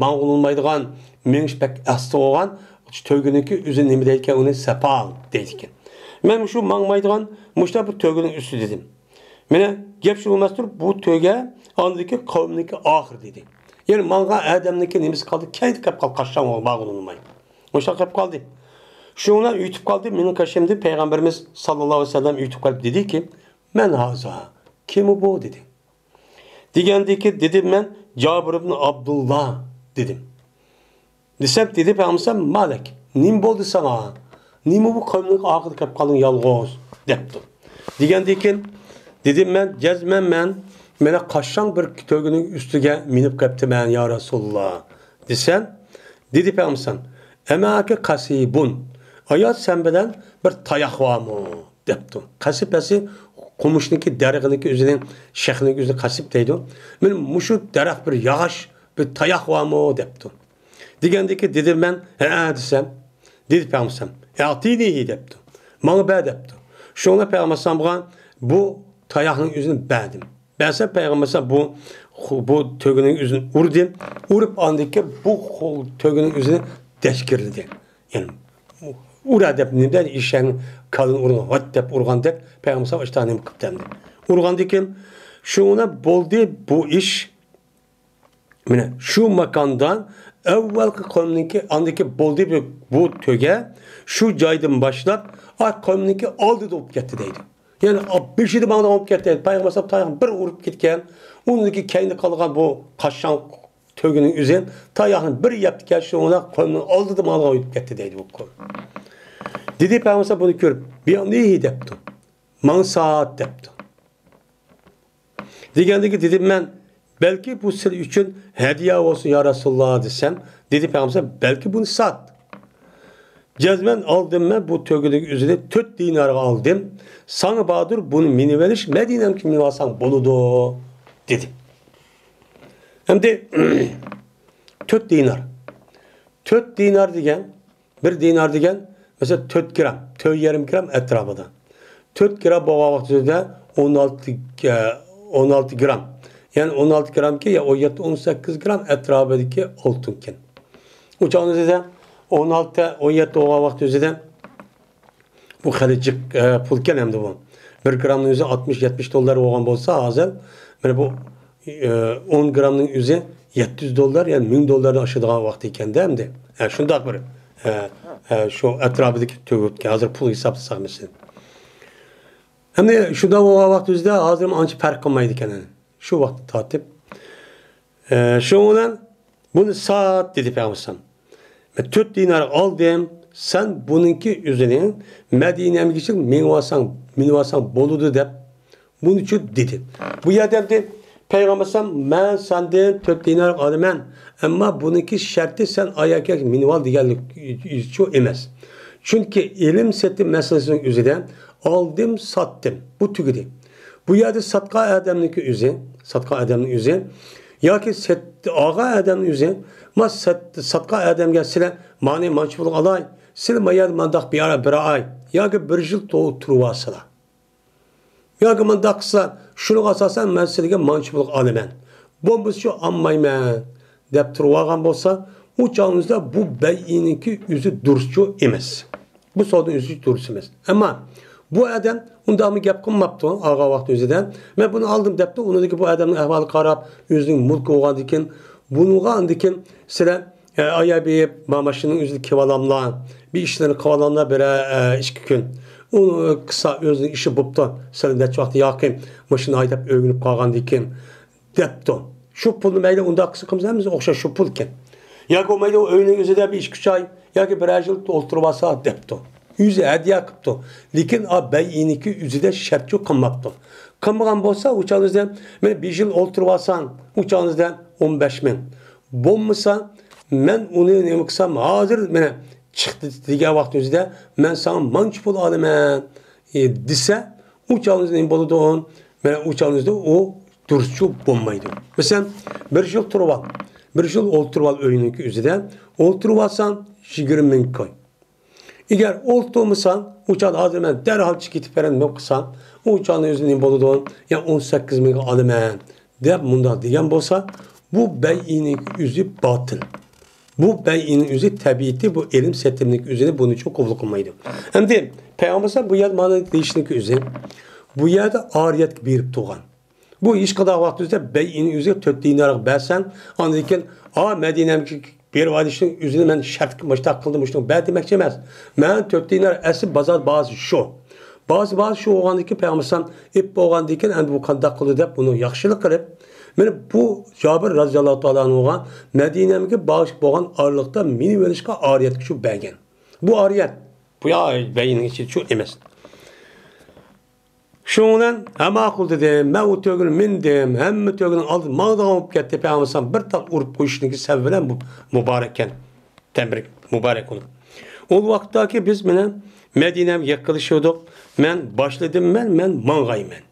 mang'ulmaydigan, menishbek asti bo'lgan töginiki o'zi nima deydi, uni sapal deydi ekan. Men shu mangmaydigan mushta bir tögining ustida edim. Mena gap shu emasdir, bu töga andiki qavmniki oxir dedi. Yani manga adamniki nimasi qoldi, kendi qilib qashshan mang'ulmaydi. Oşa qilib qoldi. Şuna yutib qoldi. Mening qashimda Peygamberimiz sallallohu alayhi vasallam yutib qolib dedi ki, "Men haza kim bu?" dedi. Degandiki dedim men Jabir ibn Abdullah dedim. Desem dedi Peygamber Malik, nim bo'ldi sana? Nima bu qavmning oxiri qilib qolding yolg'iz debdi. Degandiki dedim men jazman men mena qashshan bir tögining ustiga minib qolibdiman ya Rasululloh. Desem dedi Peygamber Emaki kasibun. Ayat sen bilen bir tayak var mı? Depti. Kasipesi kumushniki darig'niki o'zining shexniki o'zini kasib deydi. Men mushu daraxt bir yog'och, bir tayoq bormi debdi. Degandiki dedim men, ha desam, dedi Peygamber. Ya'tini debdi. Menga ber debdi. Shunga Peygamber bo'lgan bu tayoqning o'zini berdim. Bersa Peygamber bu tögining o'zini urdim. Urib andiki bu tögining o'zini teşkirledi. Yani uradep nimden işen kalın urgan, hattep urgandek Peygamber iştanim kıptemdi. Urgandikim şuna boldu bu iş mine şu makandan evvelki kavmninki andaki boldu bu töge şu caydan başlap kavmninki aldı da olup gitti deydi. Yani 5-7 bağda olub getdi. Peygamber sallam tayağını bir urup ketken, onundaki keyni kalıgan bu kaşşan tögünün üzerine tayağını bir yaptı ki şu ona koyunun aldı da mağda uyup getdi deydi bu koyun. Dedi Peygamber sallam bunu görüp bir an neyi depti? Man saat depti. Degendeki dedim ben belki bu sizin için hediye olsun ya Resulullah desem dedi Peygamber sallam belki bunu sat. Cezmen aldım ben bu tögülük üzerine 4 dinar aldım. Sana Bahadır bunu miniveliş Medine'm ki minivasan boludu dedi. Hem de 4 dinar. 4 dinar degen bir dinar degen mesela 4 gram, 4,5 gram etrafında. 4 gram boğa vaktinde 16 gram. Yani 16 gram ki ya 18 gram etrafındaki altınken. Uçağınızda da 16-17 oğa vakti üzerinde bu kalıcık pulken hem de bu. 1 gramın üzeri 60-70 dolar oğan bolsa hazır. Yani bu 10 gramın üzeri 700 dolar yani 1000 dolardan aşağıda vakti iken de hem de. Yani şundak bir şu etrafındaki tügütken hazır pul hesaplasak mesela. Hem de şunda oğa vakti üzerinde hazırım ancak fark kılmaydı kendine. Şu vakti tatip. Şu olan bunu saat dedi Peygamber. 4 dinar aldım. Sen bununki üzerine Medine'ye gitsin minvasan boludu dep bunun için dedi. Bu yerde dedi Peygamber ben senden 4 dinar aldım ama bununki şartı sen ayakya minval diğerlik şu emez. Çünkü ilim seti meselesinin üzerine aldım sattım. Bu tügüdü. Bu yerde satka adamlık üzerine ya ki ağa adamın üzerine ma satka adam gelsile mani mançılık alay sile mayad mandak bir ara bir ay ya ki bir yıl turuvasıla ya ki mandaksa şunu asasen meselege mançılık alımen bombuz şu ammaymen dep turuvagan bolsa uçağınızda bu beyininki yüzü duruşçu emez. Bu sorduğun yüzü duruşçu emez. Ama bu adam onda mı gap kılmaptı ağa vakti üzerinden. Ben bunu aldım depti. Onundaki bu adamın ahvalı karab, yüzünün mulku oğan dikin. Bunu andikin sıra ayağı mamasının yüzü kivalamla bir işlerini kivalamla böyle işki gün. Onu kısa özünün işi buptu. Sıra ne çoğaktı yakın. Maşını ayıp övünüp kalgan dikin. Depti. Şu pulu meyle onda kısa kımızlarımız okşa şu pulken. Ya ki o meyle o övünün yüzüde bir iş ay. Ya ki bir yıl olturmasa depti. Yüzü hediye kıptı. Lakin a beyiniki yüzüde şart yok kılmaptı. Kılmagan bolsa uçağınızda ben bir yıl olturvasan uçağınızda 15 bin. Bommasa ben onu ne kısam hazır bana çıktı diye vaktimizde ben sana manç pul alımen dese uçağınızda ne boludu on ben uçağınızda o duruşçu bombaydı. Mesela bir yıl turval. Bir yıl olturval öyününki yüzüde olturvasan 20 bin koy. Eğer oltuğumuzsan uçağın hazır ben derhal çıkıp veren yoksan o uçağın yüzünün boluduğun ya 18 bin alımen de bundan diyen bolsa bu beyinin yüzü batıl. Bu beyinin yüzü tabiiti bu ilim setimlik yüzünü bunu çok kovulmaydı. Hem de Peygamber bu yer manada değişiklik yüzü bu yerde ariyet bir tuğan. Bu iş kadar vaktinde beyinin yüzü 4 dinar versen anlayken Medine'nin bir vadişin yüzünü ben şart başta kıldım. Ben demek demez. Ben 4 dinar esip bazı şu. Bazı şu oğandaki Peygamber ip oğandaki en bu kandak kılı deyip bunu yakşılık kılıp yani bu Cabir radıyallahu ta'ala oğan Medine'deki bağış boğan ağırlıkta mini verişka ariyet şu belgen. Bu ariyet bu ya beynin içi şu emez. Şundan hem akıl dedim, ben o tögünü mindim, hem tögünü aldım, mağdan olup gitti Peygamber bir tal urup koyuşundaki sevvilen bu mübarekken, tebrik, mübarek olur. O vakittaki biz Medine'ye yaklaşıyorduk, ben başladım ben mangayım ben.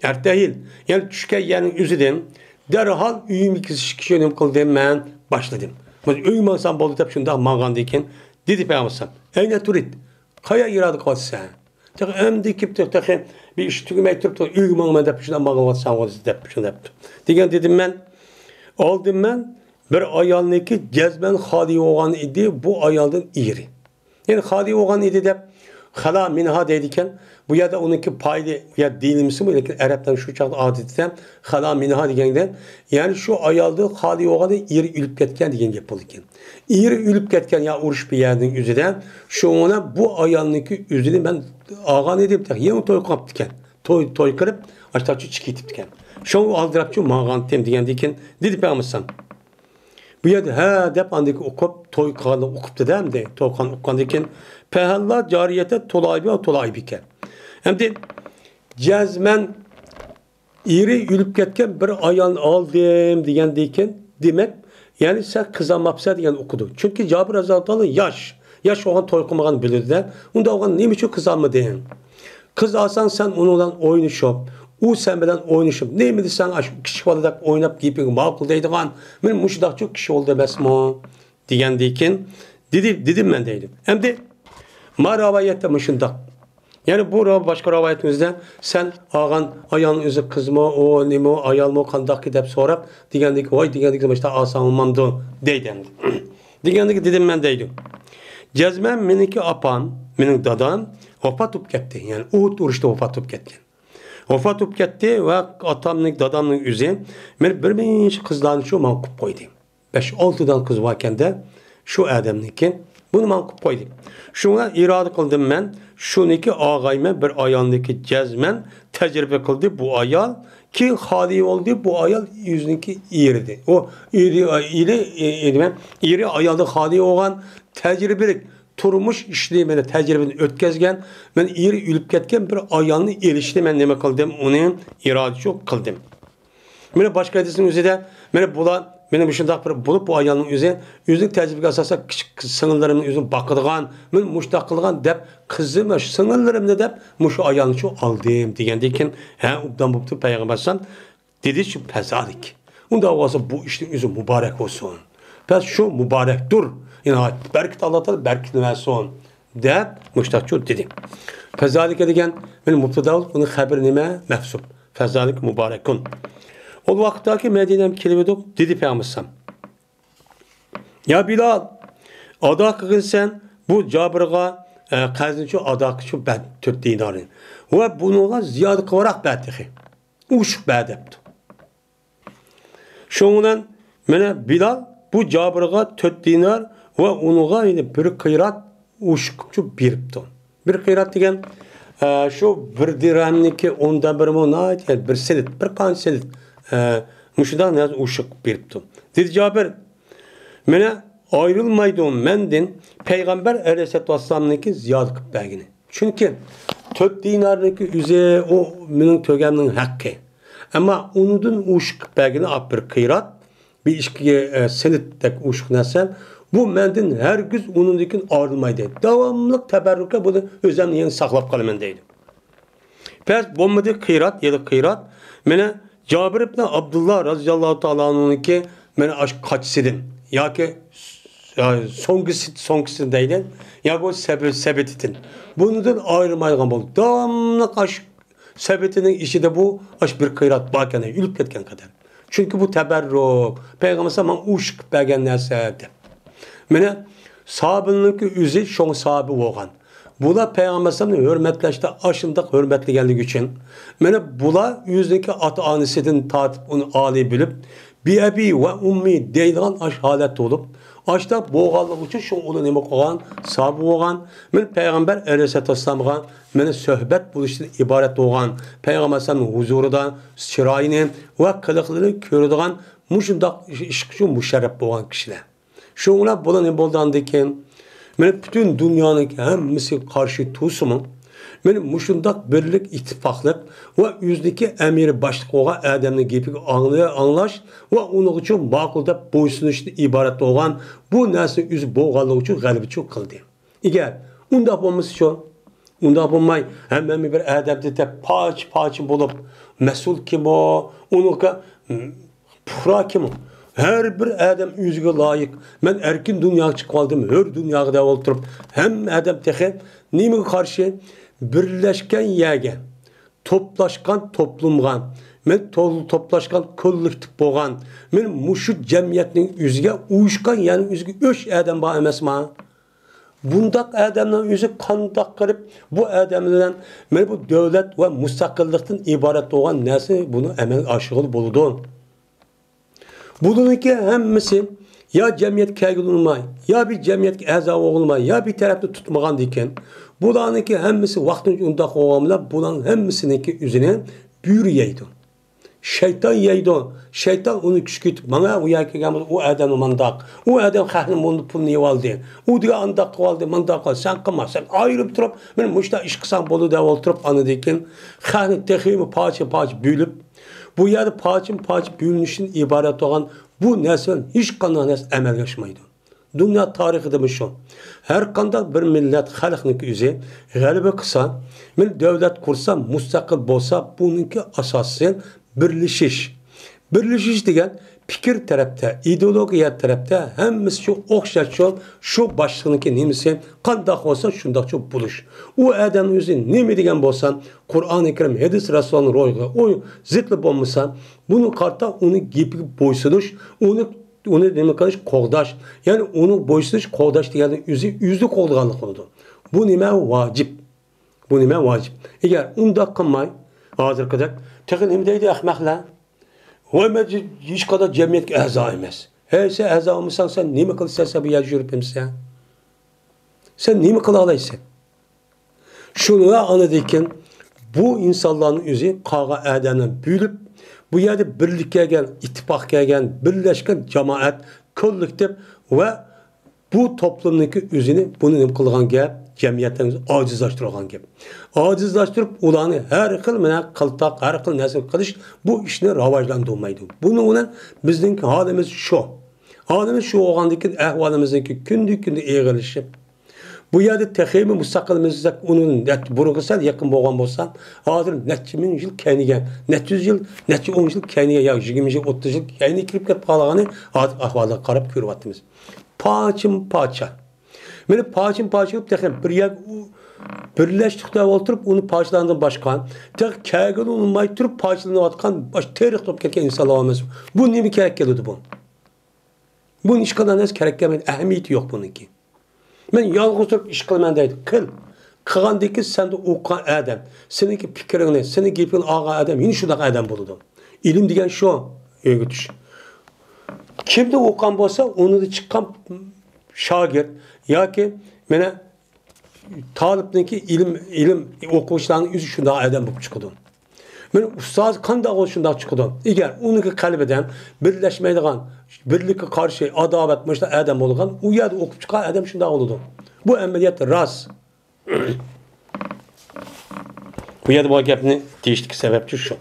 Ertehil, yani düşke yerin üzüdüm, derhal üyüm ikisi kişinin kıldım ben başladım. Üyüm olsam bolu tep şunda mangandayken, dedi Peygamber, eyne turit, kaya iradı kalsın sen. Hem dikip de bir iş tüküme ettirip üyüm olmadan da şundan mağalatsan olsun degen dedim ben aldım ben bir ayalniki cezben hadi oğan idi bu ayaldan iri. Yani hadi oğan idi de hala minha dedikken bu ya da onunki paylı ya dinimisi mi lakin Arap'tan şu çağda adetten hala minha degenden yani şu ayalda hadi oğanı iri ülüp ketken degen yapılırken. İri ülüp ketken ya uruş bir yerden yüzüden şu ona bu ayalniki yüzünü ben ağan edip de yeni toy kaptıken. toy qilib, ashtachu chiqib ketgan. Şoň aldırapçı mağan tem degendikin, dedi Peygamber. Bu yerda ha dep andik okup toy qanı okupdu demdi. Toy qanı okukandikin pehalla cariyete tolaybi ke. Hem cezmen iri ülüp ketken bir ayağını aldım degendikin demek yani sen kızamapsa degen okudu. Çünkü Cabir Raziyallahu yaş oğan toy qılmagan bilirdi de. Unda oğan neme üçün kızanma deyin. Kız alsan sen onunla oynuşup o sen bilen oynuşup neydi sen kişi baladak oynap giyip maqul deydigan men muşdaq çok kişi oldu emasmi degendikin dedim ben deydim. Hem de ma ravayette muşundaq. Yani bu başka ravayetimizde sen ağan ayağın özü kızma o neme o ayalma qandaq dep sorap degendik vay degendik işte alsan olmamdı deydim. Degendik dedim ben deydim. Cezmen meniki apan, mening dadam vafat olup ketdi. Yani Uhud urushda vafat olup ketgan. Vafat olup ketdi ve atamning dadamning o'zi men bir necha qizlarni shu man qilib qo'ydim. 5-6 dan qiz borkanda shu adamniki buni man qilib qo'ydim. Shunga iroda qildim men, shuniki og'ayman bir ayolniki jazman tajriba qildi bu ayol ki xoli oldu bu ayol yüzniki iyirdi. O iri ayolda xoli olgan tecrübelik turmuş işlemeni tecrübeni ötkazgan men iri ülüp ketken bir ayolni erişti men nima qildim uni iroda qildim. Meni boshqa hadisning o'zida meni bular meni bu shundaq bir bo'lib bu ayolning o'zining tecrübega asosan sing'illarimning o'zini boqadigan men mushtaq qilgan deb qizim shu singillarimni deb mushu ayolni shu oldim degandan ha ubdan bo'pti payg'ambar dedi shu pazalik. Unda olsa bu ishning o'zi muborak bo'lsin. Pes şu mübarektur. Yani berkit Allah'tan berkit versin. Deyip müştakçı dedi. Fezalike degen benim mubtada ol. Bunun haberi nime? Mehsub. Fezalik mübarekun. O vakittaki Medine'm kelibeduk. Dedi Peygamber. Ya Bilal ada kılın sen bu Cabir'a qazinçi ada şu 4 dinarın. Ve bununla ziyade kıvarak bətiqi. Uş bədəbdi. Şonundan mene Bilal bu Cabir'a 4 dinar ve onuğa bir kıyrat uşukçu biripti. Bir kıyrat degen şu bir dirhemniki onda bir monat yani bir senet, bir kan senet muşudan yaz uşuk biripti. Dedi Cabir mene ayrılmaydım mendin Peygamber Aleyhisselatü Vesselam'nınki ziyade kıp belgini. Çünkü 4 dinarniki üze o benim tögemnin hakkı. Ama onudun uşuk belgini ap bir kıyrat bir işkiye senettek uşuk nesel bu mendin her gün onundikin ayrılmaydı. Devamlılık teberrüke bunu özlemle yeni saklap kalımen deydim. Pes bombadı kıyrat ya da kıyrat mene Cabir ibn Abdullah radıyallahu ta'ala anh'ınki mene aşk kaçsidin. Ya ki sonkisi deyden ya bu sebetitin. Bundan ayrılmaygan oldu. Devamlılık aşk sebetinin işi de bu aşk bir kıyrat bakene ülüp ketken kadar. Çünkü bu teberruk. Peygamber zaman uşuk bergen nerse de. Mene sahabınınki üzü şoň sahabi bolgan. Bula Peygamber sallallahu hürmetleşti aşındak hürmetligenlik için. Mene bula yüzdeki ata-anisinden tatip onu ali bilip bi abi ve ummi deydigan aş halet olup aşta boğallık için şu onu neme koygan sahabi bolgan. Men Peygamber Aleyhisselatü Vesselam'a mene söhbet buluştan ibaret bolgan. Peygamber sallallahu huzurida çirayını ve kılıklarını körüdigan muşundak işkişi müşerref bolgan kişiler. Şoňla bolan ne boldandyken men bütün dünýanyň hemmisi karşı tusumun men muşundak birlik ittifaklyk we yüzdeki emiri başlyk bolgan adamnyň gepini anlaş we onuň üçin maqul dep boýsunuşdan ibaret bolgan bu näse üz bolganlyk üçin galibçi kıldy. Eger unda bolmasa unda bolmay hemme bir adamdy dep paç bolup mesul kim o onuňka pura kim o her bir adam yüzüge layık. Ben erkin dünyaya çıkıp aldım. Her dünyada oturup hem adam tehe nime karşı birleşken yege toplaşkan toplumgan men toplaşkan kollektif bolgan men muşu cemiyetinin yüzüge uyuşkan yani yüzüge öş adam ba emasma. Bundak adamdan yüzü kandak qilib bu adamdan men bu devlet ve müstakillikten ibaret olan nesi bunu emel aşıgıl buludu. Bununki hemmisi ya cemiyet olmay, ya bir cemiyet a'zo olmay, ya bir tarafni tutmagan ekan. Bularniki hammasi vaqtincha undaq olganlar, bularning hammasiniki o'zini buyur yeydi. Şeytan yeydi. Şeytan onu küçültüp bana uya kelganmiz, o adam mandaq. O adam xalqning bunu pulni yeb oldi. O diye andaq qildi, mandaq qil. Sen qilma, sen ayırıp turib, men mushta ish qilsam bo'ladi deb o'tirib ana dekin. Xalqni teximi parcha-parcha bo'lib, bu yerda parcha-parcha bo'linishdan iborat bo'lgan bu narsa hech qanday narsa amalga oshmaydi. Dünya tarixida shu. Har qanday bir millat xalqniki o'zi g'alaba qilsa, men davlat qursa, mustaqil bo'lsa, buningki asosi birleşiş. Birleşiş degan fikir tarafta, ideologiya tarafta hammasi shu o'xshash shu boshliqniki nimasi qanday bo'lsa shundoqcha bo'lish. U odamning o'zi nima degan bo'lsa, Qur'oni Karim, hadis Rasulullohning ro'yiga o zidli bo'lmasa, buni qarta uni gapiga bo'ysunish, uni nima qilish, qo'g'dash, ya'ni uni bo'ysunish, qo'g'dash degani o'zi qo'g'daganlik bo'ladi. Bu nima vojib? Bu nima vojib? Agar unda qilmay, hozirgidek Tekin nima deydi ahmoqlar? Voy hech qadar jamiyatga a'zo emas. Hey, sen a'zo olmasan, sen nima qilsan, sen bu yerda yuribsan? Sen nima qila olaysan? Shuni anladik-ki, bu insonlarning o'zi qolgan adamni bo'lib, bu yerda birlik kelgan, ittifoq kelgan, birlashgan jamoat, kollektiv va bu toplumniki o'zini buni nima qilgan gap? Cemiyetimiz acizlaştırılgan gibi. Acizlaştırıp ulanı her xil qıltaq, her xil narsa qilish bu ishni rivojlantirmaydi. Bunun bilan bizning halimiz shu. Halimiz shu bo'lgandiki, ahvolimizniki kundan-kunda eg'irlashib. Bu yerda texmi mustaqilmizda uning burunga sal yaqin bo'lgan bo'lsa, hozir necha ming yil keynigan, necha yuz yil, necha 10 yil keyniga, yoki 20 yil, 30 yil keyniga kirib ketib qolgani hozir ahvolga qarab ko'ryapmiz. Parcha. Meni parça qilib texim bir yer birlashlikda o'tirib uni parchalardan boshqa, tex kagil olmay turib parchalanayotgan bosh tarix bo'lib ketgan insonlar emas. Bu nima kerak keladi bu? Bu ish qilganiz kerak kelmaydi, ahamiyati yo'q buniki. Men yolg'iz turib ish qilman deydi. Qilgandiki senda o'qigan odam, seniki fikringni, seni gapini olgan odam, yine shunday odam bo'ladi. Ilm degan shu, o'rgatish. Kimda o'qigan bo'lsa, unida chiqqan şagird yoki mana talibniki ilm o'quvchilarning o'zi shunday odam bo'lib chiqadi. Men ustoz qanday o'zi shunday chiqadi? Agar uniki qalbidan birlashmaydigan, birlikka qarshi adovat mashta odam bo'lgan, u yerda o'qib chiqqan odam shunday bo'ladi. Bu amaliyat rost. Bu yerda bu gapni deyishlik sababchi shu.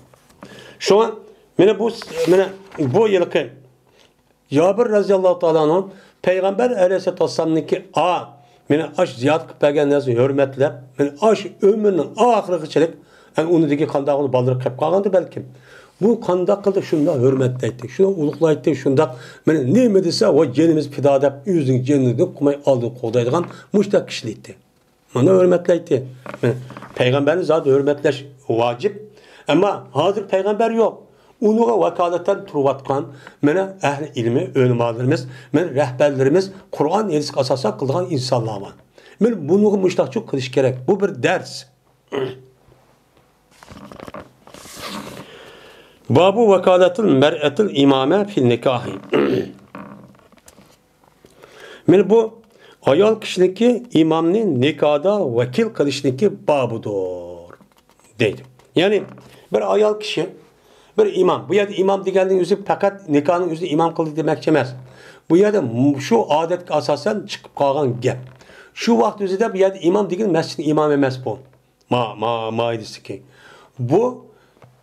Shu mana bu yilki Jabir raziyallohu ta'ala anhu Peygamber Aleyhisselatü Vesselam'nınki meni aş ziyat qilib berganlarni hurmatlab, meni aş ömrünün ahirigacha yani onu deki qandağını baldırıp qilib qolgandi balkim. Bu qandaq qildi shunda hurmatlaydi, shuni ulug'laydi, shunda meni nima desa va jenimiz fido deb o'zining jenini qilmay oldi qo'daydigan mushtaq kishilikdi. Mana hurmatlaydi. Peygamberni zot hurmatlash vojib, ammo hozir payg'ambar yo'q. Unuğa vakaleten turvatkan, mene ehli ilmi, ölümalarımız, mene rehberlerimiz, Kur'an hadis asasına kıldıgan insanlar var. Men bunu müştakçı kılış gerek. Bu bir ders. Babu vakaletil mer'etil imame fil nikahi. Men bu ayol kişiniki imamni nikada vekil kılışniki babudur. Deydim. Yani bir ayol kişi bir imam. Bu yerda imam deganning o'zi faqat nikohning o'zida imam qildi demakchi emas. Bu yerda shu odatga asosan chiqib qolgan gap. Shu vaqt o'zida bu yerda imam degan masjidning imom emas bu. Maidisiki. Bu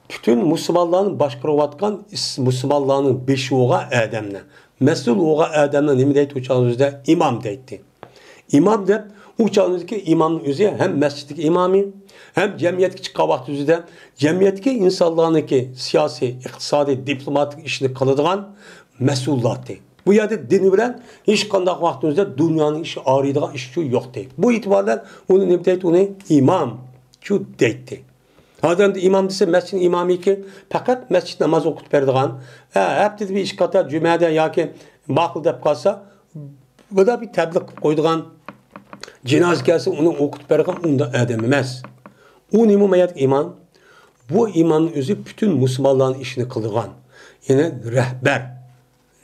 bütün musulmonlarni boshqarayotgan musulmonlarning beshiga odamlar. Mas'ul o'g'a odamlar nima deydi o'chog'imizda imom deydi. Imom deb o'chog'imizdagi imomning o'zi ham masjiddagi imomi, hem cemiyetki çıkan vakti üzerinde cemiyetki insanlarınki siyasi, iktisadi, diplomatik işini kılıdığan mesullattı. Bu yerde dini bilen hiç kandak vakti üzerinde dünyanın işi ağrıydığı iş şu yoktu. Bu itibarla onu ne deydi? Onu imam şu deydi. Hazırında imam dese mescidin imamı ki fakat mescid namaz okutup verdiğen hep dedi bir iş kata cümlede ya ki makul deyip kalsa bu da bir tebliğ koyduğun cenaze gelse onu okutup verdiğen onda adam emez. O nimumayat iman, bu imanın özü bütün Müslümanların işini kıldıgan. Yani rehber,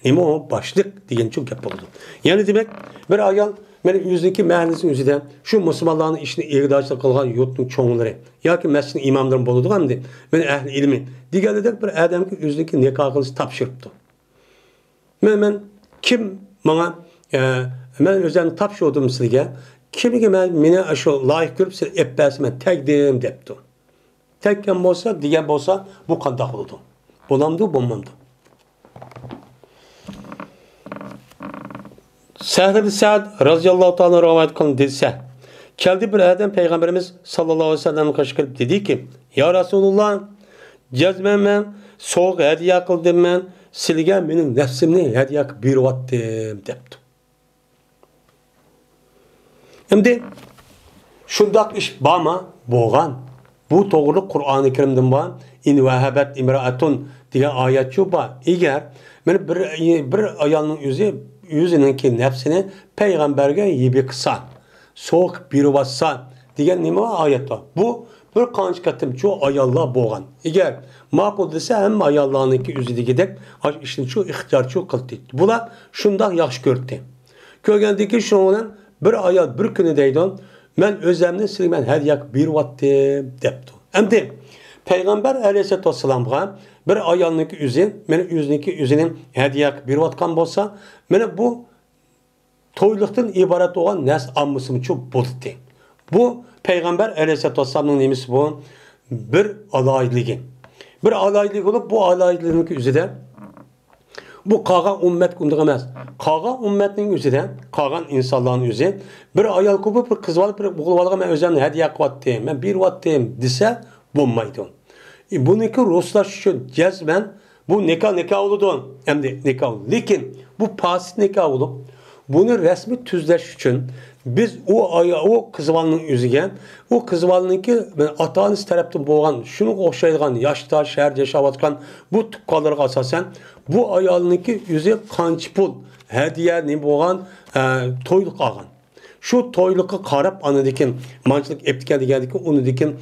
nima o başlık degan çok gap bo'ldi. Yani demek bir ayol meni yüzdeki mehlisinin yüzüden şu Müslümanların işini irdaçlık kılgan yurtun çoğunları yoki mescidin imamları boludu hamdi meni ehli ilmi digelede bir adam ki yüzdeki nikah kılısı tapşırıptı. Men kim bana men özlerini tapşırdım sizge kimge meni aşo layık görüp siz ebbesime tekdim depti. Tekken bolsa digen bolsa bu kandak oldu. Bolamdı bulmamdı. Sahl ibn Sa'd radıyallahu ta'ala rivayet kılın dediyse keldi bir adam Peygamberimiz sallallahu aleyhi ve sellem kaşkırıp dedi ki ya Resulullah cezmen ben soğuk hediye kıldım ben silgen benim nefsimni hediye bir vattim depti. Şimdi şundak iş bama boğan bu doğruluk Kur'an-ı Kerim'den var in vehabet imraatun diye ayet şu var. Eğer bir ayalının yüzününki nefsini peygamberge yibi kısa, soğuk bir bassa diyen nima ayet var. Bu bir kanç katım çoğu ayallah boğan. Eğer makul dese hem ayallahınınki yüzü de gidek, işin çoğu ihtiyar çoğu kıldı. Bula şundan yaxşı gördü. Kögendeki şundan bir ayal bir günü deydin, men özlemni silmen her yak bir vattim depti. Emdi Peygamber aleyhissalatu vesselam'a bir ayalınki yüzü, benim yüzünki yüzünün hediyak bir vatkan bolsa, benim bu toyluktan ibaret olan nes ammısım çok buldu. Bu Peygamber aleyhissalatu vesselam'ın nemisi bu bir alaylığı. Bir alaylığı olup bu alaylığınki yüzüde bu kağa ümmet kunduq emas. Kağa ümmetinin yüzüden, kağan insanların yüzü bir ayal kubu bir kız alıp bir buğulvalığa men özlemni hediyak vattim, men bir vattim dese bulmaydı. Bununki Ruslar için cezmen bu nikah oldu. Hem de nikah oldu. Lakin bu pasit nikah olup bunu resmi tüzleş için biz o kızvalının yüzügen o kızvalınınki ata-anası tarafından boğan şunu okşaydıgan yaşta şehirde yaşavatkan bu tukkalarga asasen bu ayalınınki yüzü kanç pul hediye ne boğan toyluk ağan. Şu toylukka qarab anadikin mançılık eptiken geldik onu dikin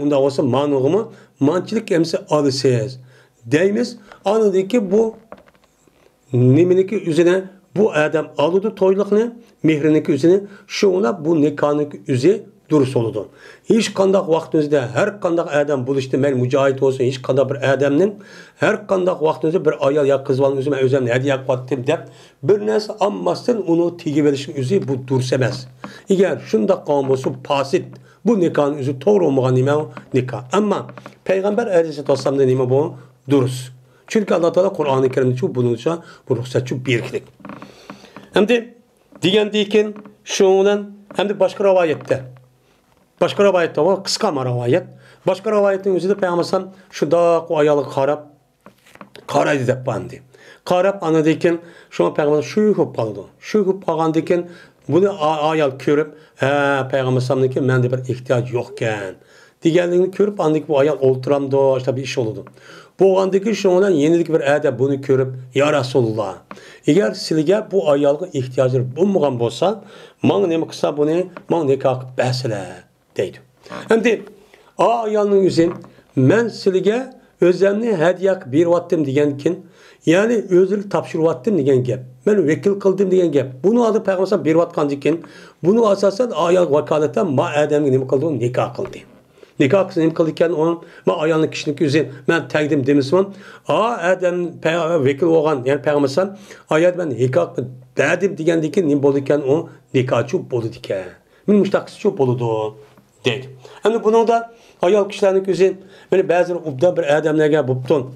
onda olsa manığımı mançılık emsi alısız deyimiz anadiki bu niminiki üzerine bu adam alıdı toylukunu mehriniki üzerine şuna bu nikahıniki üzeri durus oludu. Hiç kandak vaktinizde her kandak adam buluştu men mücahit olsun hiç kandak bir adamın her kandak vaktinizde bir ayal ya kız valın üzerine özlemle hediye yaptım dep bir nes ammasın onu tigi verişin üzeri bu durus emez. Eğer şunda kalması pasit bu nikahın üzeri doğru olmayan nime nikah. Ama Peygamber aleyhissalatu vesselam'da nime bu durus. Çünkü Allah Teala Kur'an-ı Kerim'de çok bulunursa bu ruhsat çok biriklik. Hem de diyen şundan hem de başka rivayette. Başka rivayette var, kısa ama rivayet. Başka rivayetin yüzüde Peygamber şunda o ayalı karaydı dep bandı. Karab anadayken şuna Peygamber şu hüp kaldı. Şu hüp kalgandıken bunu ayal körüp Peygamber sallallahu mende bir ihtiyaç yokken. Diğerlerini körüp andık bu ayal olturamdı işte bir iş oldu. Bu andaki şundan yenilik bir adab bunu körüp ya Resulullah. Eğer sizge bu ayalga ihtiyacı bulmagan bolsa, man neme kısa bunu man nikah bahsele deydi. Hem de ayalının yüzün men sizge özlemni hediyak bir vattim degenkin yani özürlük tapşırvattim degen gap. Men vekil kıldım degen gap. Bunu adı Peygamber bir vatkan diken bunu asasen ayal vakaleten ma adamın neme kıldı nikah kıldı. Nikah kısmı neme kıldıkken onun ma ayalının kişilik yüzün men tegdim demişim. Adam vekil olan yani Peygamber ayet ben nikah dedim degen diken neme boldukken o nikahçı boldu diken. Men müştakisi çok boludu dedi. Hem bunun da ayal kişilerin yüzün beni bazı ubda bir adamlarga buptun.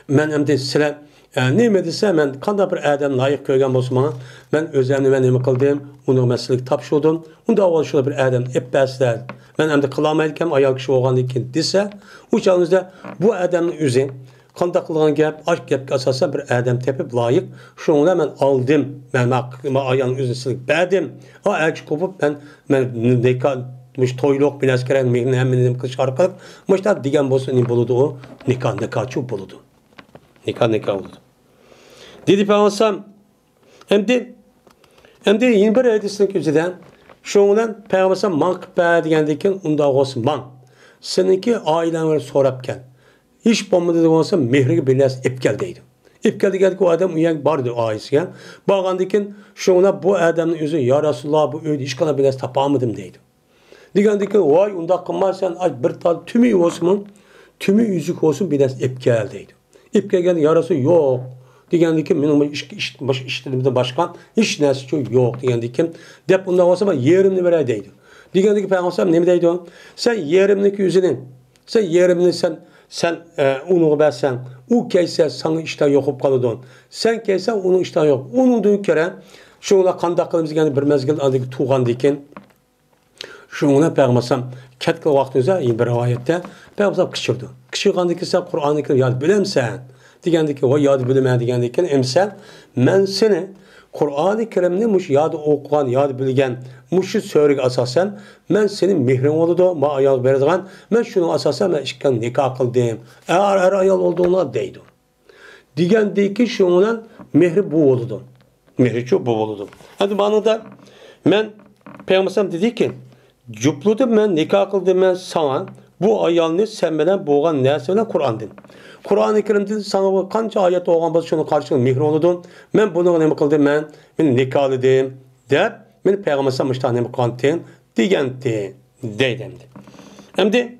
Men hem de sizler neme dese men qanday bir adam layık koygan bolsa bana men özlemni men neme kıldım onu meselek tapşırdım. Unda avval şöyle bir adam ebbaslar men hem de kılamayken ayal kişi olgan diken dese o çağınızda bu adamın yüzün qanday qılgan gap aşk gapga asasen bir adam tepip layık şunu men aldım men ayalın yüzünü silip berdim. O elçi kopup men nikah muş toyluk biraz keren mehrin hemmenim kış arkalık muşta digen bolsa ne boludu o nikah çok boludu. Nikah oldu. Dedi Peygamber hem de yeni bir hadislik yüzüden şundan Peygamber manqba degandeken unda olsun man. Seninki aileni sorap gel. Hiç olmadı olsa mehriga birlas ep gel deydi. İpkeldik o adam uyan bardı ailesiga. Bağandikin şuna bu adamın özü ya Resulullah bu öyle iş kana bilas tapamadım deydi. Digandikin vay unda kılmazsan bir tal tümü olsun tümü yüzük olsun bilas ipkel deydi. İpkel geldi ya Resul yok. Digandikin benim işlerimde başkan hiç nersi yok digandikin. Dep unda olsa yerimni veray deydi. Digandikin Peygamber ne deydi o? Sen yerimdeki yüzünü sen yerimni sen onu versen, o kaysa sana işten yokup kalıdın. Sen kaysa onun işten yok. Onun düğün kere, şuna kandak kılımız yani bir mezgil adıki tuğan diken, şuna Peygamber ketki vaxtınızda bir rivayette Peygamber kışırdı. Kışırgan diken sen Kur'an-ı Kerim yad bilemsen, diken diken o yad bileme diken diken emsen, men seni Kur'an-ı Kerim'ni muş yadı okuyan, yadı bilgen, muşu söyledik asasen, men senin mihrin oldu, ma ayal verdiğin, men şunu asasen ben işken nikah kıldım. Eğer ayal olduğuna deydi. Digen değil ki şunun mihri bu oldu. Mihri çok bu oldu. Hadi bana da men Peygamber dedi ki, cupludum men nikah kıldım ben sana, bu ayalını sen benden boğan neyse benden Kur'an'dın. Kur'an-ı Kerim'de sana kança ayet olan bazı şunu karşılığında mihri oldu. Men bunu ne kıldım ben nikahlıdım. Der, men Peygamber sallallahu aleyhi ve sellem digenti deydemdi. Hem de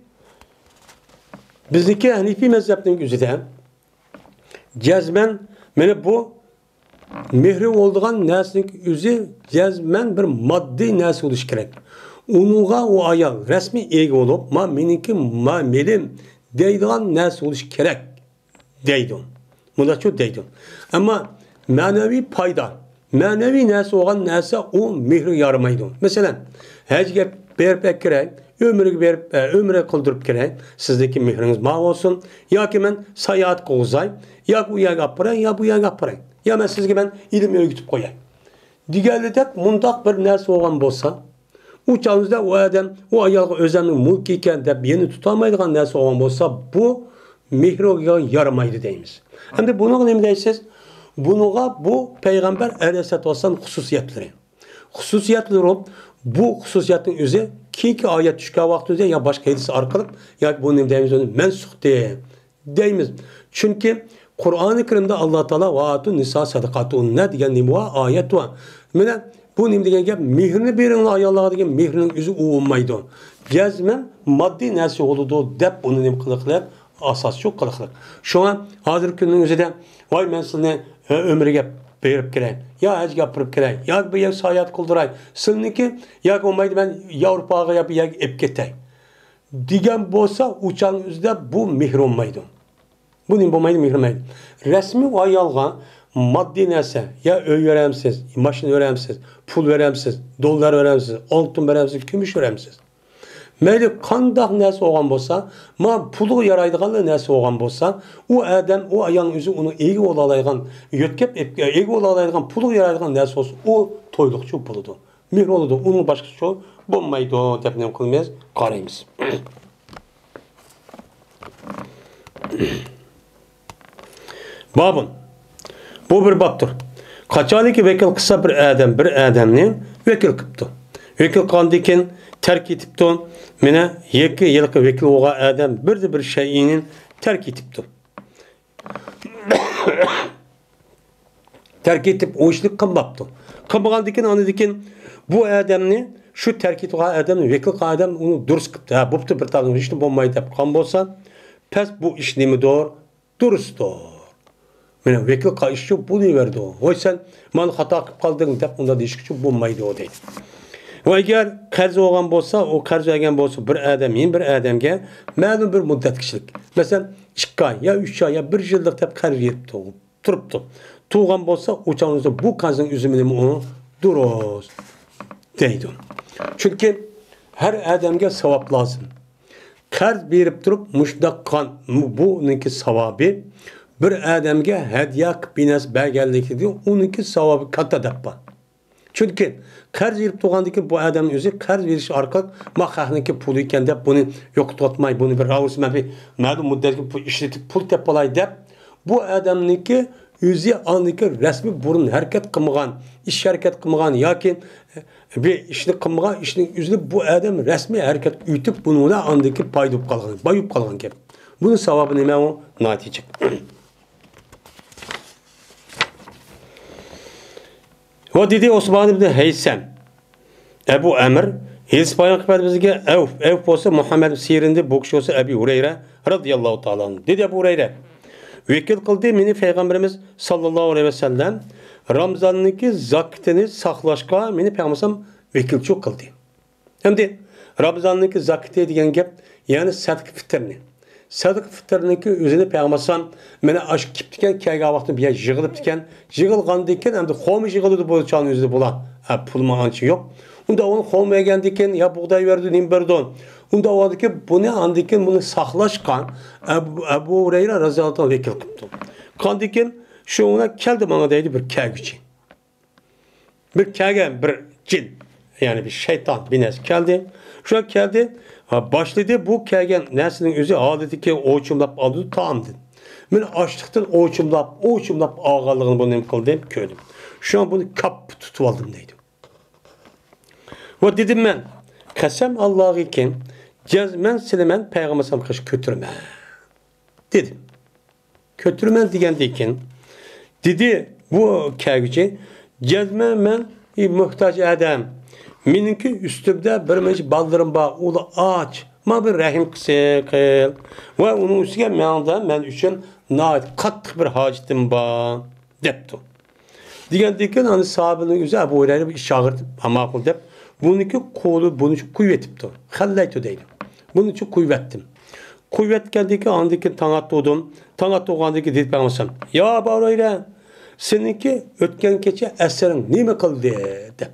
bizdeki Hanefi mezhebinin üzerinde cezmen meni bu mihri olduğun neslik üzü cezmen bir maddi nes oluş gerek. Onuğa o ayal resmi egi olup ma meninki ma melim deydiğin nes oluş gerek deydim. Bunda çok deydim. Ama manevi payda manevi nesi olan nesi o mihri yaramaydı. Mesela hecge berip gerek, ömrü kıldırıp gerek, sizdeki mihriniz ma olsun, ya ki ben sayahat kovzay, ya bu ya yapırayım, ya bu ya yapırayım. Ya ben sizge ben ilim öğütüp koyayım. Diğerlitek mundak bir nesi olan bolsa, o çağınızda o adam, o ayağı özenli mulkiyken de yeni tutamaydığı nesi olan bolsa, bu mihri yaramaydı deyimiz. Hem de bunu ne deysiniz? Bunuğa bu Peygamber Aleyhisselatü Vesselam hususiyetleri. Hususiyetleri olup bu hususiyetin üzeri ki ayet düşkâ vaxtı ya başka hadis arkalık ya bunu deyimiz onu mensuh deyimiz. Çünkü Kur'an-ı Kerim'de Allah Teala vaatun nisa sadakatun ne diyen bu ayet var. Mene bu ne diyen gap mihrini birin ayallah diyen mihrinin yüzü olmaydı. Cezmen maddi nesi oldu dep onu ne kılıklar asas çok kılıklar. Şu an hazır günün üzerinde vay ben sana ömrüge berip kireyim. Ya hec yapırıp kireyim. Ya bir sayat kıldırayım. Sınınki ya olmaydı ben Avrupa'ya yapıp ya ep geteyim. Digen bolsa uçağın üzerinde bu mihir olmaydı. Bu ne olmaydı mihir olmaydı. Resmi ayalga maddi nese ya öy veremsiz, maşın veremsiz, pul veremsiz, dolar veremsiz, altın veremsiz, gümüş veremsiz. Meyli kandak nesi olan bolsa, ma pulu yaraydıqanlı nesi olan bolsa, o adam, o ayağın üzü onu iyi olalaygan, yötkep, iyi olalaygan, pulu yaraydıqan nesi olsun, o toylukçu puludu. Mihir oludu, onun başka şu, bulmaydı, tepnem kılmayız, karayımız. Babın, bu bir babdır. Kaçalı ki vekil kısa bir adamni vekil kıptı. Vekil kandikin, terk etipti. Mene yeki yılkı vekil oğa adam bir şeyinin terk etipti. Terk etip o işlik kımbaptı. Kımbağandikin anıdikin bu adamni şu terk etip adamni vekil adam onu dürüst kıptı. Ha buptu bir tane işini bulmayı dep kan bolsa pes bu işlemi doğru dürüstür. Mene vekil işçi bu diye verdi o. Oy sen mal hata kıp kaldın dep onda değişikçi bulmaydı o deydi. Ve eğer karz olan bolsa, o karz egen bolsa bir adamga ma'lum bir muddet kişilik. Mesela 2 ay ya 3 ay ya 1 yıllık tep karz yerip turuptu. Tuğan bolsa uçağınızda bu karzın üzümünü onu duruz deydi. Çünkü her adamga sevap lazım. Karz berip turup muşdak kan bununki sevabı bir adamga hediye binas belgelik diyor. Onunki sevabı katta deppa. Çünkü karz verip tuğandaki bu adamın özü karz veriş arkalık makahınki pulu iken de bunu yok tutmayı, bunu bir ravuz mebi mağdum müddetki işletip pul tepalay dep bu adamınki özü andaki resmi burun hareket kılmağan, iş hareket kılmağan ya ki bir işini kılmağan, işinin özü bu adam resmi hareket ütüp bunu andaki paydup kalgan, bayup kalgan gibi. Bunun sevabı ne o? Naticik. Va dedi Osman ibn Heysem. Ebu Emir His bayan qiladi bizga Avf bo'lsa Muhammad Sirindi, bu kishi bo'lsa Abi Hurayra radhiyallohu taala. Dedi Abu Hurayra. Vekil qildi meni payg'ambarimiz sallallohu alayhi vasallam Ramzonniki zakatini saqlashga meni payg'ambarim vekilchilik qildi. Hamda Ramzonniki zakati degan gap, ya'ni sadqa fitrni. Sadqa fitrniki o'zini payg'ambarim meni ash kiptikan kelgan vaqtda bu yig'ilib ekan, yig'ilgandan keyin hamda xo'mi yig'ildi bu chon o'zida bo'lar. Pul manchi yo'q. Unda onu xo'magandikin ya buğday verdi, nim berdi. Unda oldiki bunu andikin bunu saxlashgan Abu Hurayra raziyallohu anhu vekil qildi. Qandikin shu ona keldi bana deydi bir kagüchi. Bir kagan bir cin, yani bir şeytan bines geldi. Şu geldi, başladı bu kagan neslinin özü adetiki oçumlap aldı tamamdı. Men açlıktan oçumlap ağalığını bunu nem kıldım, köydüm. Şu an bunu kap tutup aldım deydi. Ve dedim ben, kasem Allah'ı iken, cezmen silemen peygambersam kış kötürme. Dedim. Kötürmen diyendeyken, dedi bu kâgücü, cezmen ben muhtaç adam. Meninki üstümde bir meclis baldırım bağ, ulu aç, ma bir rahim kısı kıl. Ve onun üstüge men üçün nait kattık bir hacitim bağ, depti. Diyendeyken hani sahabenin yüzü Ebu Hureyre bir işağırdı, ama kul dep. Bununki kolu, bunun için kuvvetipti. Hallaytı değilim. Bunun için kuvvettim. Kuvvet geldiki andaki tanat doğdum. Tanat doğandaki dedi peygamberim. Ya Ebu Hureyre, seninki ötken keçe eserin nime kıldı dep.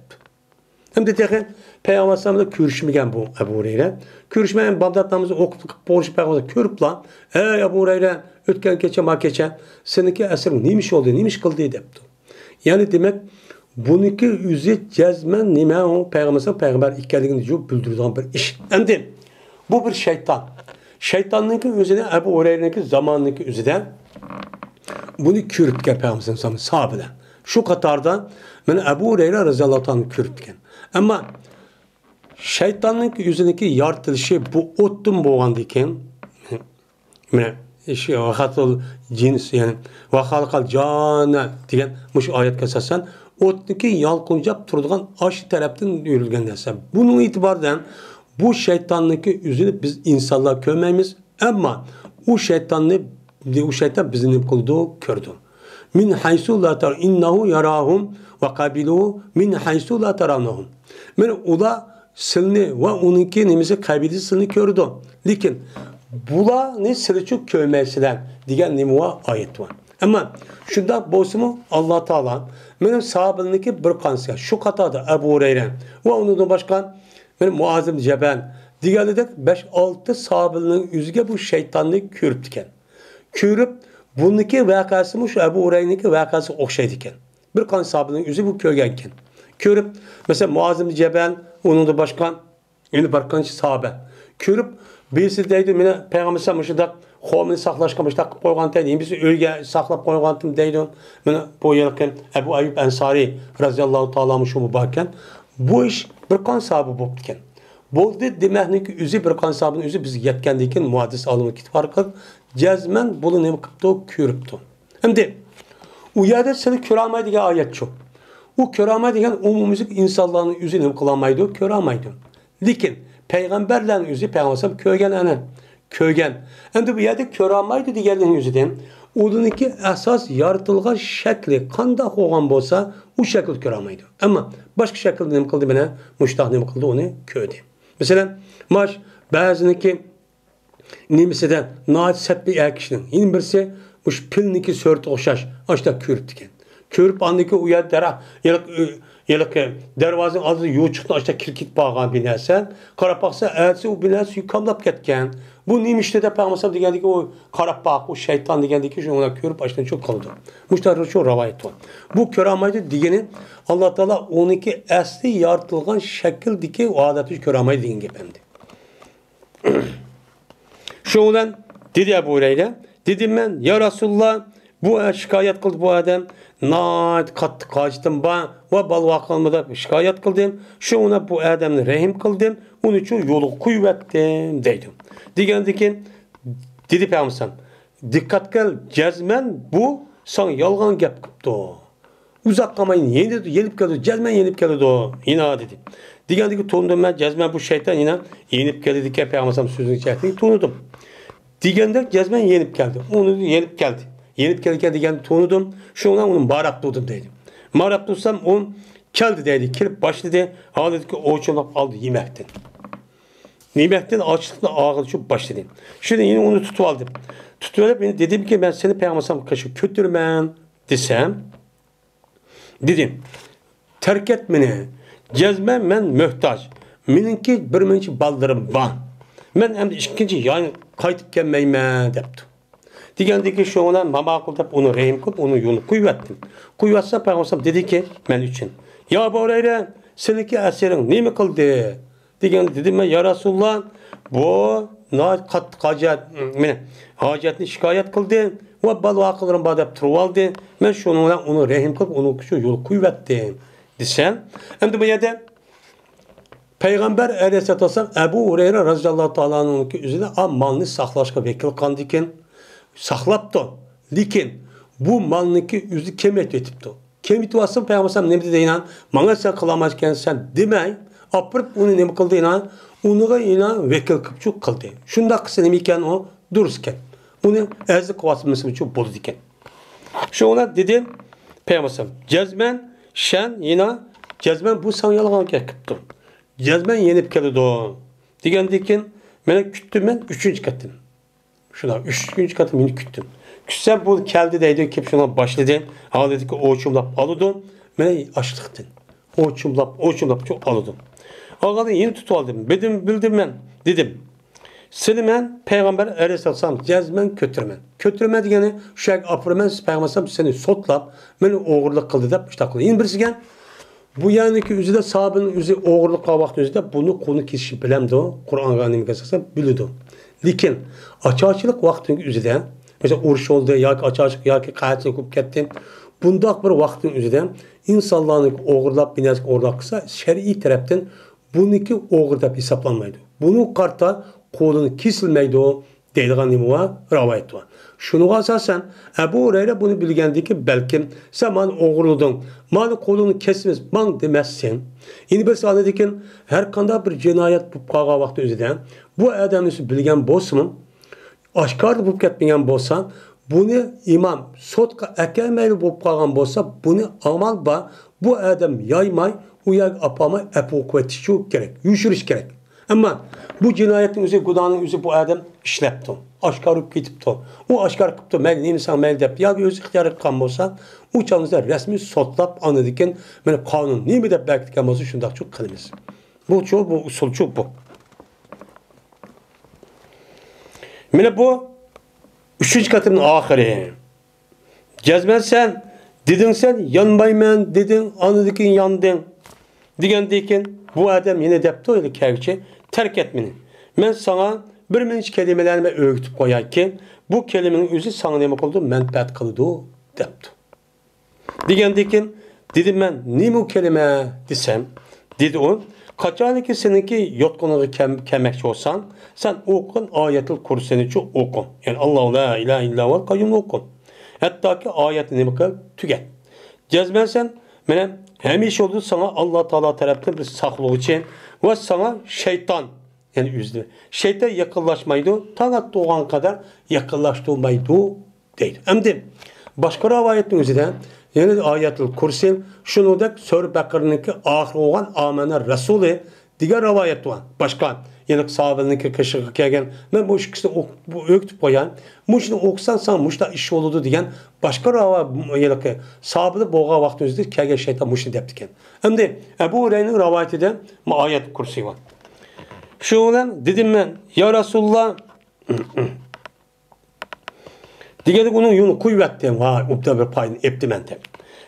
Hem de tekrar peygamberimle görüşmegen bu Ebu Hureyre. Görüşmeyen Bağdat'ımızı okup borç peygamberimle körüp lan. Ey Ebu Hureyre, ötken keçe ma keçe seninki eserin nimiş oldu, nimiş kıldı depti. Yani demek bununki yüzü cezmen nime o peygamber ikkaligini çok bildirdiğin bir iş. Endi bu bir şeytan. Şeytanınki özüne Ebu Hureyre'ninki zamanınki özüden bunu kürtken peygamberin sahabeden. Şu katarda ben Ebu Hureyre razıyallahu anh kürtken. Ama şeytanınki yüzündeki yaratılışı bu ottum boğandıyken işte vahatul cins yani vahalkal cana diyen muş ayet kesasen otniki yalqınjap turduğan aşı taraftan yürülgen narsa. Bunun itibardan bu şeytanlıki yüzünü biz insanlar görmeyimiz ama o şeytan bizim ne kıldığı kördü. Min haysu la tar innahu yarahum ve kabiluhu min haysu la taranahum. Men ula silni ve onunki nemize kabili silni kördü. Lakin bula ne sırçuk kövmesinden diyen nimuva ayet var. Ama şunda bozumu Allah Teala benim sahabındaki bir kansiya şu katada Ebu Hureyre ve onun başkan benim Muazim Cebel diğerleri 5-6 sahabının yüzüge bu şeytanlık körüptüken. Körüp bununki vakası şu Ebu Hureyre'ninki vakası okşaydıken. Bir kan sahabının yüzü bu köygenken. Körüp mesela Muazim Cebel onun da başkan yeni başkan sahabe. Körüp birisi deydi mene peygamber sallallahu xomini saqlashga qo'ygan deydi. Biz o'yga saqlab qo'ygandim deydi. Mana bu yerken Ebu Ayyub Ansari raziyallohu taala shu mubokan bu ish bir qon sahibi bo'lib ekan. Bo'ldi demakniki o'zi bir qon sahibini o'zi biz yetgandan keyin muhaddis olimlar kitib qilib jazman buni nima qilibdi ko'ribdi. Endi u yerda seni ko'ra olmaydigan oyat shu. U ko'ra olmaydigan umumiy insonlarning o'zi nima qila olmaydi, ko'ra olmaydi. Lekin payg'ambarlarning o'zi payg'ambar ko'rgan ana kögen. Endi bu yerda ko'ra olmaydi deganning o'zidan o'ziniki asos yaratilgan shakli qanday bo'lgan bo'lsa, u shakl ko'ra olmaydi. Ammo boshqa shaklda nima qildi mana mushtaq nima qildi uni ko'rdi. Masalan, mash ba'ziniki nimasidan noat satbi akishning, yana birisi mush pilniki so'rti o'xshash, ashta ko'ribdi ekan. Ko'rib andiki u yerda yiliq darvozani oldida yo'chiqni ashta kirkit bo'lgan binosan, qarab baqsa, atsi u binosi yuqamlab ketgan. Bu neymişti de peygamber degandiki o qarab baq, o şeytan degandiki şuna ko'rib ashtan çok qildi. Mushtar şu rivayet var. Bu ko'ramaydi degani Allah Taala 12 asli yaratilgan shakldiki odati ko'ramaydi degan gap endi. Şundan dedi Ebu Hureyre, dedim men ya Rasulullah bu şikayet qildi bu adam, nayt qattiq qochdim ba va balvaqalmada şikayet qildim. Şuna bu adamni rahim qildim, onun uchun yo'l qo'yib etdim deydi. Degandiki dedi peygamber dikkat qil, jazman bu sana yolg'on gap qilibdi. Uzak kalmayın. Yenip geldi. Cezmen yenip geldi o. Yine dedi. Degendeki tonudum ben cezmen bu şeytan yine yenip geldi diye Peygamber sözünü içerdiği tonudum. Degende cezmen yenip geldi. Onu yenip geldi. Yenip geldi degen tonudum. Şundan onun barak dudum dedi. Barak dudsam on geldi dedi. Kelip başladı. Ha dedi ki o çolap aldı yemekten. Yemekten açlıkla ağırlı çok başladı. Şimdi yine onu tutuvaldım. Tutuvalıp beni dedim ki ben seni Peygamber kaşı kötürmem desem. Dedim. Terk et beni. Cezme men möhtaç. Meninki bir mençi baldırım var. Men hem de ikinci yani kaytıp gelmeyme depti. Degendeki şu olan mamakul dep onu rehim kılıp onu yolu kuyvettim. Kuyvetsa Peygamber dedi ki men için. Ya bu orayla seninki eserin ne mi kıldı? Degen dedim ben ya Resulullah bu hacetini şikayet kıldı. Ve balı akıllarım badep turvaldı. Men şununla onu rehim kılıp onu şu yolu kuyvettim. Desem, hem de bu yerde Peygamber aleyhisselatü vesselam Ebu Hureyre radıyallahu ta'ala'nın üzerine malını saklaşka vekil kandı iken saklap da. Lakin bu malını ki yüzü kemet etipti. Kemet vasın Peygamber ne dedi inan? Bana sen kılamazken sen demey. Apırıp onu ne kıldı inan? Onu inan vekil kıpçuk kıldı. Şunda kısa iken o dururken. Onu ezlik vasfımızı çok bozdu iken. Şu ona dedim Peygamber cezmen şen yine cezmen bu sana yalan keptim. Cezmen yenip geldi o. Digendikin beni küttüm ben 3. katım. Şuna 3. katım yine küttüm. Kütsem bu geldi deydi ki şuna başladı. Ha dedi ki o çumlap alıdım. Beni açlıktın. O çumlap çok alıdım. Ağadan yine tutualdım. Bildim ben. Dedim. Seni ben Peygamber aleyhisselam cezmen kötürmen. Kötürmen degeni şu şey apırmen Peygamber seni sotlap beni oğurluk kıldı da işte kıldı. Yine birisi gen bu yani ki üzerinde sahabenin üzerinde oğurluk kavakta üzerinde bunu konu kişi bilemdi o. Kur'an-ı Kerim'e esasında biliyordu. Lakin açıkçılık vaktin üzerinde mesela uğruş oldu ya ki açıkçılık ya ki kayıtını kup kettin. Bunda bir vaktin üzerinde insanların oğurlap binezik oğurlak kısa şer'i taraftan bununki oğurlap hesaplanmaydı. Bunu karta kolunu kesilmeydi o deyilgan nimuva rivayet var. Şunu asasen Ebu Hureyre bunu bilgendi ki belki sen bana oğurladın. Bana kolunu kesmez. Bana demezsin. Yine bir sanedikin her kanda bir cinayet bu kağa vakti üzerinden bu adamın bilgen bozsun. Aşkar bu ketmeyen bozsan bunu imam sotka ekemeli bu kağa bozsa bunu amal ba bu adam yaymay uyak apama epu kuvveti gerek. Yuşuruş gerek. Ama bu cinayetin üzeri, gudanın üzeri bu adam işlepti. Aşkarıp gitipti. O aşkarıp gitipti. Mel insan mel dep. Ya öz ihtiyarı kan olsa o çağınızda resmi sotlap anladıkken böyle kanun ne mi de bekliken olsa şundak çok kılımız. Bu çoğu bu usul çok bu. Mine bu 3. katının ahiri. Cezmen sen dedin sen yanmayman dedin anladıkken yandın. Digendeyken bu adam yine depti öyle kevçi terk etmeni. Ben sana bir minç kelimelerime öğütüp koyarken bu kelimenin üzü sana ne oldu? Menfaat kıldı depti. Digendeyken dedim ben ne bu kelime desem dedi o. Kaçanı ki seninki yotkunuğu kemekçi olsan sen okun ayetul kurseni çok okun. Yani Allahu la ilahe illa vel kayyum okun. Hatta ki ayetini ne bakar tüket. Cezben sen benim hem iş oldu sana Allah Teala tarafından bir saklığı için ve sana şeytan yani üzdü. Şeytan yakınlaşmaydı. Tanat doğan kadar yakınlaştırmaydı değil. Hem de başka rivayetin üzerinde yani ayetul kursi şunu da Sure Bakır'ınki ahir olan amene Resulü diğer rivayet var. Başka yani sahabeninki kışığı kelgen ben bu ikisi bu öktüp koyan muşni okusan sana muşta iş oldu diyen başka rivayet yani sahabede boğa vakti üzerinde kelgen şeytan muşni deptiken. Hem de Ebu Hureyre'nin rivayetinde ayet kursi var. Şu olan dedim ben ya Resulullah diğer onun yolu kuvvetli var. Upta bir payını eptimentem.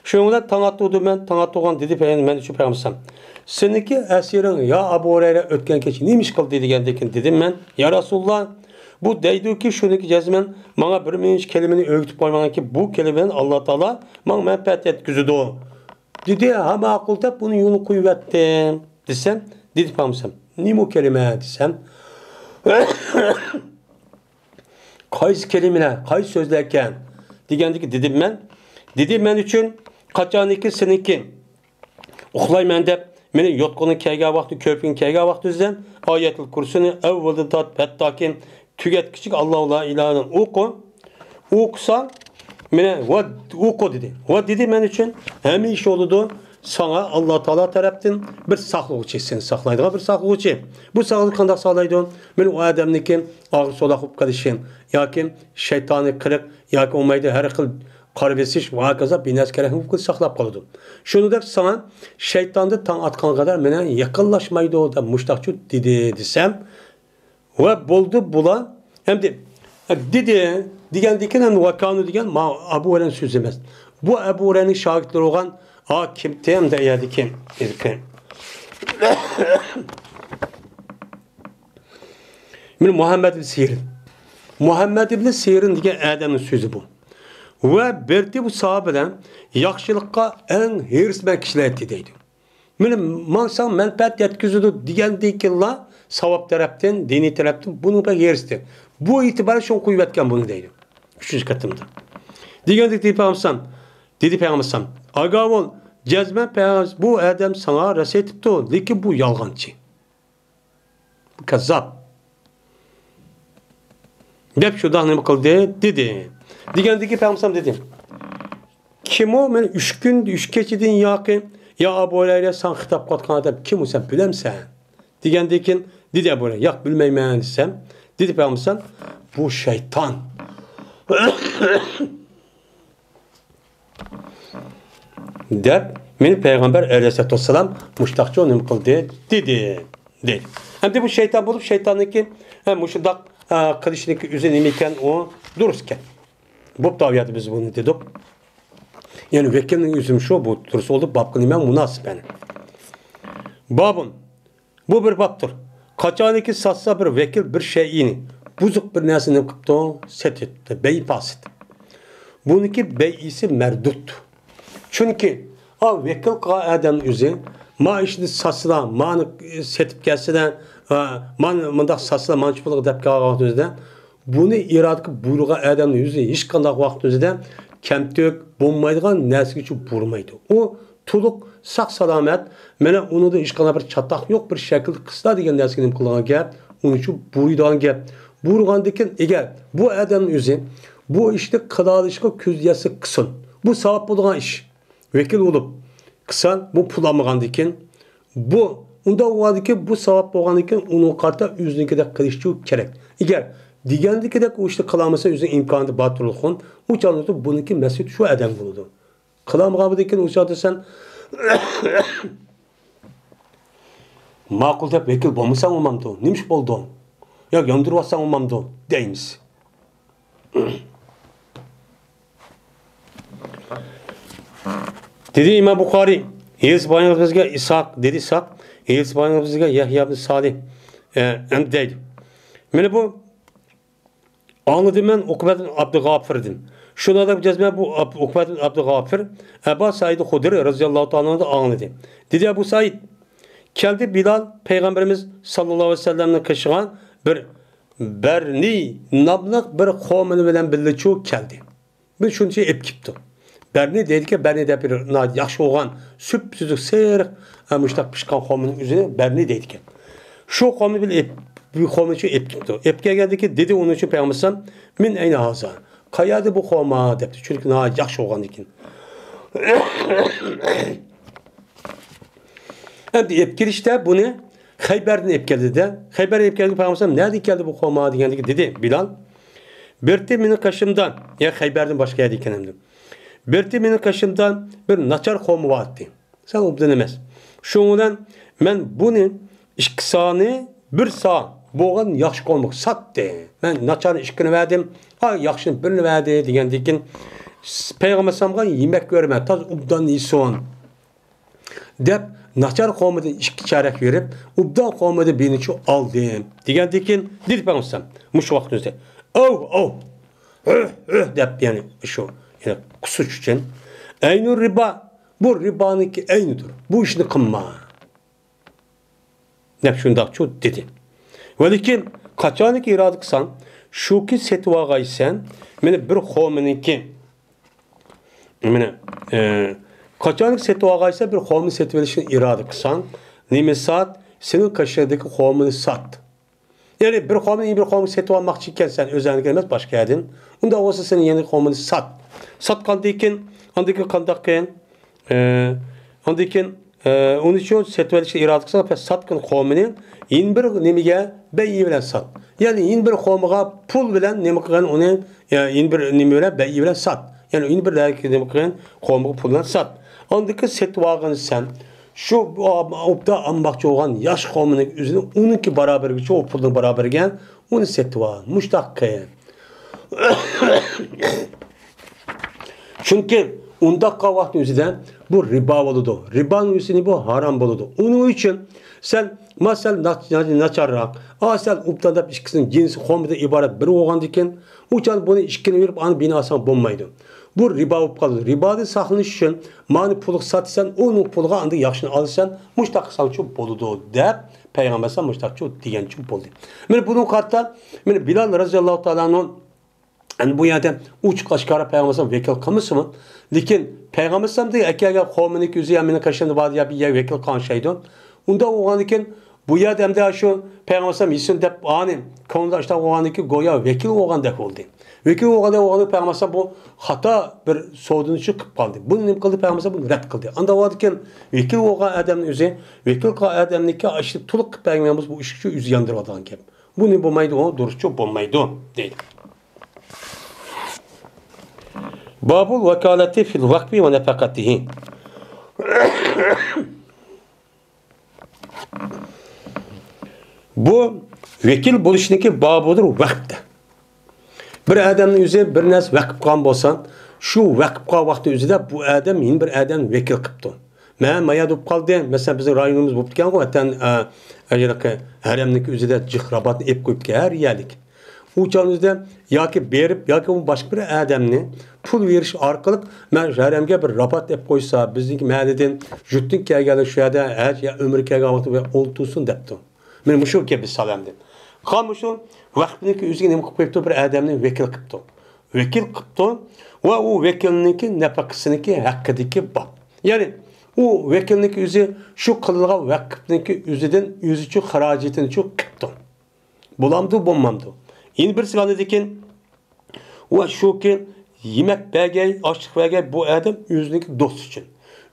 Şu olan tanıttığım dedi ben şu peygamberim. Seninki esirin ya Ebu Hureyre ötken keçi neymiş kıl dedim ben ya Resulullah bu deydi ki şunu ki cezmen bana bir minç kelimeni öğütüp koyman ki bu kelimenin Allah Teala bana menfaat etkizdi o. Dedi ha makulta bunun yolu kuvvetli desem dedi peygamberim. Ne bu kelime desem kayıs kelimeler, kayıs sözlerken dedim ben için Kaçaniki seninki uxlayman deb meni yotqini kelgan vaqti, ko'pin kelgan vaqtingizdan oyatul kursini avvaldan hattoki tugatkichik Alloh la ilaha o'qisan meni o'qi dedi. Va dedi men uchun hamisha oldu. Sana Allah Teala tarafdan bir saqlovchi seni saqlaydigan bir saqlovchi. Bu saqlık qanday saqlaydi? Men o odamniki og'ir so'laq bo'lib qolishi yoki shaytoniy qiriq yoki olmaydi har xil qarvesish va hokazo binas kerak bo'lib saqlab qoladi. Shuningdek sana shaytonni tang atgan qadar meni yaqinlashmaydi deb mushtaqchi dedi desam va bo'ldi bular hamda dedi degandikin ham vakanu degan Abu Hurayra so'zi emas. Bu Abu Hurayraning shogirdlari bo'lgan kim tem deyadi kim? Men Muhammed ibn Sirin. Muhammed ibn Sirin degan adamning so'zi bu. Va berdi bu sahabadan yaxshilikqa eng hirsman kishilar deydi. Meni mansang manfaat yetkazadi degandikinlar savob tarafdan, diniy tarafdan buni bir hirsdi. Bu itibarı şunu kuvvetken bunu deydi. Üçüncü katımda. Diğerindeki dedi Peygamber Agavol cezme Peygamber bu adam sana resetipti o. Leki bu yalgancı. Bu kazzap. Dep şurada ne kıldı dedi. Diğerindeki Peygamber dedi. Kim o? Ben üç geçidin yakın ya Abu Hurayra sen hitap katkan adam kim o sen bilemsen? Diğerindeki dedi Abu Hurayra yak bilmeymeyen desem. Dedi Peygamber bu şeytan. Dep meni Peygamber Aleyhisselatü Vesselam muştaqçı onu kıldı dedi. Hem de bu şeytan bulup şeytanlıki hem muşundak kılışındaki üzerine iken o dururken. Bu taviyatı biz bunu dedik. Yani vekilin yüzüm şu bu durus oldu babkın imam münasip yani. Babın bu bir babdır. Kaçaniki satsa bir vekil bir şeyini buzuk bir nesini kıptı set etti. Beyi pas etti. Bununki beyisi merduttu. Çünkü o vekil adamın yüzü ma işini satsıla, ma setip gelse manda satsıla mançıpılık dep kalgan yüzden bunu iradıkı buyruğa adamın yüzü hiç kandak vaqt yüzden kemtök, bulmaydıgan nesiki için vurmaydı. O tuluk saq salamet mene onu da hiç kandak bir çatak yok bir şekil kısla degen nesikinin kılgan gep onun için buyruğdan gep buyruğandakin eğer bu adamın yüzü bu işte kılalışka küzyası kısın. Bu savap bulduğun iş. Vekil olup kısan bu pulamıgandikin bu onda oğadıki bu savap bulduğundikin onun karta yüzündeki de kılışçı gerek. Eğer digandiki de o işte kılamasa yüzün imkanı batırılıkın o çalındı bununki mesut şu adam buldu. Kılamıgandikin o çaldı sen makul dep vekil bulmuşsan olmamdı. Neymiş buldu? Ya yandırvazsan olmamdı deyimiz. Dedi İmam Bukhari, Elis Bayınımızga İshak, dedi İshak, Elis Bayınımızga Yahya ibn Salih deydi. Mene bu anladım ben Ukbet Abdülgafir'dim. Şuna da bileceğiz bu Ukbet Abdülgafir, Ebu Said Hudri radıyallahu ta'ala da anladı. Dedi Ebu Said, geldi Bilal, Peygamberimiz sallallahu aleyhi ve sellem'le kışıgan bir Berni namlık bir kavmini bilen birleşiyor geldi. Bir şunu şey epkipti. Berni dedi ki Berni de bir yaxşı olan süpsüzük seyir müştak pişkan kavminin üzerine Berni dedi ki. Şu kavmi bir kavmi için epkipti. Epke geldi ki dedi onun için Peygamber min eyne haza. Kayadı bu kavma dedi. Çünkü yaxşı olan iken. Hem de epkirişte bunu Xeyber'den epkeldi de. Xeyber'den epkeldi Peygamber nerede geldi bu kavma diye dedi Bilal. Berti benim kaşımdan ya Xeyber'den başka yerde ikenemdim. Berti benim kaşımdan bir naçar kavmi vardı. Sen o denemez. Şundan ben bunu işkisani bir sağ boğan yaxşı kavmi sattı. Ben naçar işkini verdim. Ha yaxşını birini verdi diyen dikin. Peygamber samgan yemek verme. Taz ubdan iyson. Dep naçar kavmiden işki çarek verip ubdan kavmiden birini şu aldım. Diyen dikin. Dedi Peygamber muş vaktinizde. Dep yani şu. Yani kusuş için. Aynur riba. Bu ribanınki aynıdır. Bu işini kınma. Ne şundak şu dedi. Velikin kaçanık iradı kısan şu ki setvagaysen mene bir kavmininki mene Kaçanlık setuvagaysa bir homini setvelişini irade kısan, nime sat, senin kaşığındaki homini sat. Yani bir homini setuvagmakçı iken sen özellik gelmez başka yerden. Onda olsa senin yeni homini sat. Satkan deyken, andaki kandakken, andaki onun için setvelişini irade kısan, satkan homini, yeni bir nimige beyi bilen sat. Yani yeni bir homiga pul bilen nime kıgan onu, yeni bir nimige beyi bilen sat. Yani yeni bir dergi nime kıgan homiga pul bilen sat. Andaki setvagını sen, şu opta ambakçı olan yaş hominin üzerine onunki beraber geçiyor, o pulun beraber gelen, onu setvağı, muştak kaya. Çünkü onda kavakın üzerinde bu riba oludu. Ribanın üzerinde bu haram oludu. Onun için sen mesela naçarrak, sen optada işkisinin cinsi homide ibaret bir oğan diken, uçan bunu işkini verip anı binasan bulmaydı. Bu riba olup kalır. Ribada saklanış için mani puluk satırsan, onun puluğa andı yaxşını alırsan, muştak sançı boludu deyip, Peygamber sen muştakçı diyen için boldu. Yani bunun kartta, Bilal Raziyallahu Teala'nın yani bu yerde uç kaşkara Peygamber vekil kamışı mı? Lakin Peygamber de eğer homini yüzü yamini kaşını vardı ya bir yer vekil kanşaydı. Onda oğlan iken bu yerde hem de şu Peygamber isim de ani konuda işte oğlan iki goya vekil oğlan da oldu. Vekil oğlanı Peygamber bu hata bir soğuduğunu çıkıp kaldı. Bunu ne kıldı Peygamber bunu red kıldı. Anda varken vekil oğlan adamın yüzü vekil adamındaki aşırı tuluk Peygamberimiz bu işi yüzü yandırmadan ki. Bu ne bulmaydı o duruşçu bulmaydı değil. Babul vakaleti fil vakfi ve nefakatihi. Bu vekil buluşundaki babudur vakti. Bir adamın yüzü bir nas vakıf kan bolsan, şu vakıfqa vakti yüzüde bu adam yeni bir adam vekil kıptı. Men maya dup kaldı. Mesela bizim rayonumuz bu bitken o hatta haremdeki yüzüde cihrabatını ep koyup ki her yerlik. Bu çağınızda ya ki berip ya ki başka bir adamını pul veriş arkalık men haremge bir rapat ep koysa bizdeki mahalleden juttuk kelgeli şu yerde her ya ömür kelgeli ve oltusun depti. Men muşu gibi salamdı. Kamışın vaktindeki yüzüne ne koyup bir adamını vekil kıptı. Vekil kıptı ve o vekilninki nefakasındaki hakkındaki bab. Yani o vekilninki yüzü şu kıllığa vakıfındaki yüzüden yüzü çok haracetini çok kıptı. Bulamdı bulmamdı. Yeni bir sıra dedikken o şu ki yemek belge, açlık belge bu adam yüzündeki dost için.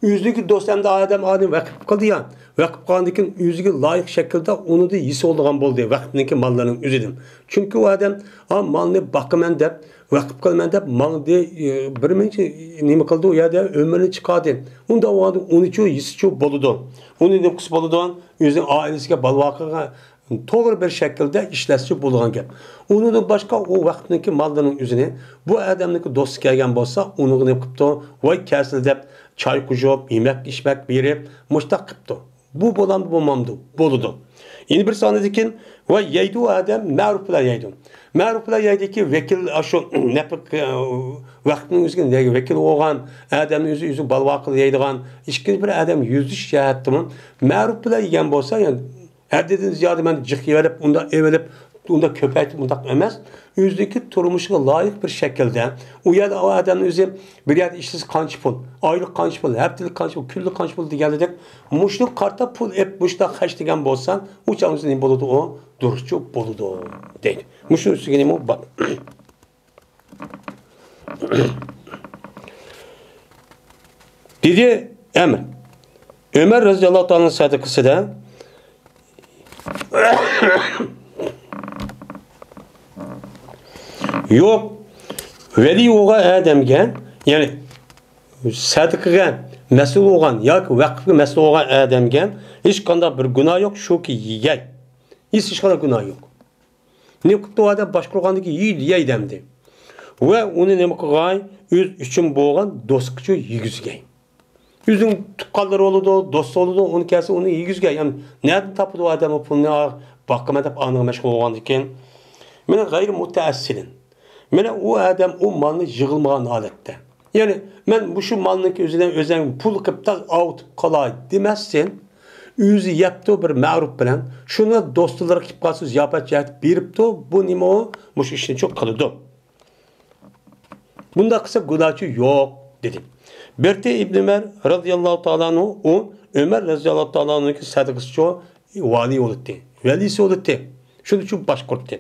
Yüzündeki dost hem de adam vakıf kıldı ya. Vakıf kıldıkken yüzündeki layık şekilde onu da yisi olduğun boldu. Vakıfındaki mallarının yüzüdüm. Çünkü o adam malını bakımen de vakıf kılmen de malını bir mence nime kıldı o ya da ömrünü çıkardı. Onda o adam onun için yisi çok boludu. Onun ne kıs boludu yüzün ailesine balvakıga doğru bir şekilde işletici bulgan gap. Onun da başka o vaktindeki malların yüzüne bu adamdaki dost gelgen bolsa onu ne yapıptı? Vay kesil dep çay kujup, yemek içmek verip muştak kıptı. Bu bolan bulmamdı, boludu. Yeni bir sahne dikin ve yeydu adam ma'ruflar yeydu. Ma'ruflar yeydi ki vekil aşu nepik vaktinin yüzüne vekil olgan adamın yüzü balvaklı yeydigan işkin bir adam yüzü şahatımın ma'ruflar yegen bolsa yani her dediğiniz ziyade ben cıhiyelip, onda köpeytip, onda emez. Yüzdeki turmuşuna layık bir şekilde o ya da o adamın yüzü bir yerde işsiz kanç pul, aylık kanç pul, haftalık kanç pul, küllük kanç pul diye gelecek. Muşluk karta pul hep muşluk kaç diyen bolsan, uçağımızın ne boludu o, duruşçu boludu değil. Muşluk üstüne mi o bak. Dedi Ömer. Ömer Raziyallahu Teala'nın sadıkısı da yok veli oğa adamga yani sadıkıga mesul olgan yoki vaqfga mesul olgan adamga hech qanday bir gunoh yo'q shuki yeyay hech qanday gunoh yo'q ne qilibdi u odam boshqargandagi yey demdi va uni nima qilgay o'z uchun bo'lgan do'stga yegizgay yüzün tuqqanlar oludu, dost oludu, onu kelsa onu yegizgay yani nereden tapıdı o adamı pulunu bakıma deb anığa meşgul olgan ekan meni g'ayri mutaassilin meni o adam o malni yig'ilmagan holatda yani men bu shu malniki o'zidan o'zim pul qilib taq avtib qolay demasdan o'zi yapti bir ma'ruf bilan shuni do'stlar qilib qolsa ziyofat jihati beribdi bu nima o mush ishni çok qildi bunda qilsa gunohi yo'q dedi. Berti İbn Ömer radıyallahu ta'ala o Ömer radıyallahu ta'ala'nın sadaqası vali oldu. Velisi oldu. Şunu için baş kurttu.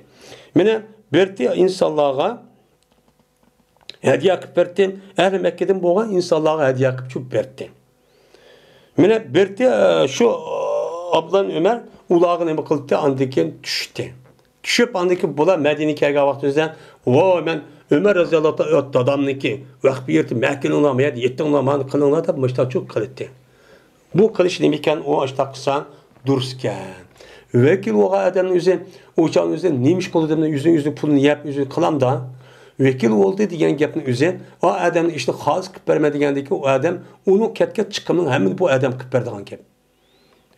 Mene berti insanlığa hediye kıp berti. Ehl-i Mekke'den boğan insanlığa hediye kıp çok berti. Mene berti şu ablan Ömer ulağını mı kıldı andaki düştü. Düşüp andaki bula Medine kerga vaxtımızda o ben Ömer radıyallahu ta'ala adamniki vaqt bir yerdi Mekke'nin olamaydı yetti olamaydı kılınlar da müştak çok kılıttı. Bu kılıç demekken o açta kısan dursken. Vekil o adamın yüzü uçağın yüzü neymiş kolu adamın yüzünü pulunu yap yüzünü kılam da vekil oldu diyen gapning yüzü o adamın işte xalis qilib bermadigandiki o adam onun ketket chiqimini hamma bu adam qilib berdigan gap.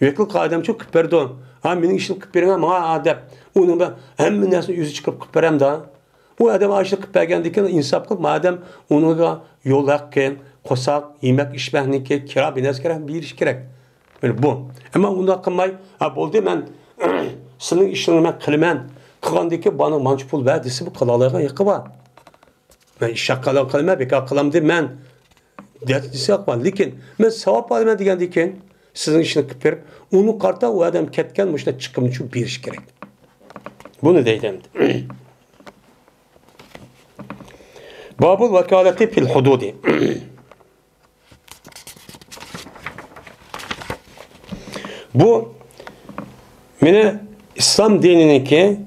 Vekil qadam çok qilib berdi. Ha mening ishimni qilib bering ha deb uni ben hamma narsani yüzü chiqib qilib beram da. Bu adam aşık qilib bergandikan insof qilib madam uniga yo'l haqqi, qo'saq, yemak ishmahniki, kira binas kerak, berish kerak. Böyle bu. Ama unda qilmay, ha bo'ldi men sening ishingni men qilaman. Qilgandiki bana manch pul ver desa bu qilaoladigan yiqi bor. Men ish qilaman, bekor qilam deb men desa yo'qman. Lekin men savob olaman degandikan sizning ishni qilib berib, uni qarta u odam ketgan mushta chiqimni uchun berish kerak. Bunu deydim. Babul vakalati fil hududi. Bu mene İslam dinindeki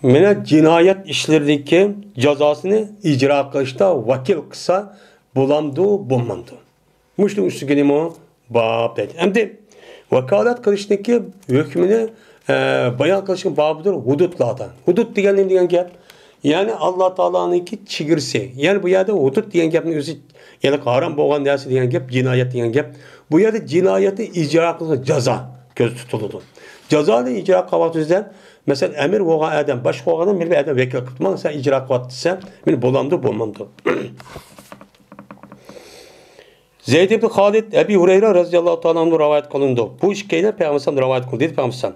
mene cinayet işlerdeki cezasını icra kılışta vakil kısa bulamdı, bulmamdı. Muşlum üstü gelimi o bab dedi. Hem de vakalet kılıştaki hükmünü bayan kılışın babıdır hudutlardan. Hudut diyen gap. Yani Allah Teala'nınki çigirsi. Yani bu yerde hudut diyen gapın özü yani haram boğan dersi diyen gap, cinayet diyen gap. Bu yerde cinayeti icra kılışta ceza göz tutuldu. Cezanı icra kıvatızdan mesela emir boğan adam, baş boğanın bir adam vekil kılman sen icra kıvatırsa beni bulamdı, bulmamdı. Zeyd ibn Halid Ebi Hureyre radıyallahu ta'ala'nın rivayet kılındı. Bu işkeyle Peygamber rivayet kılındı. Dedi Peygamber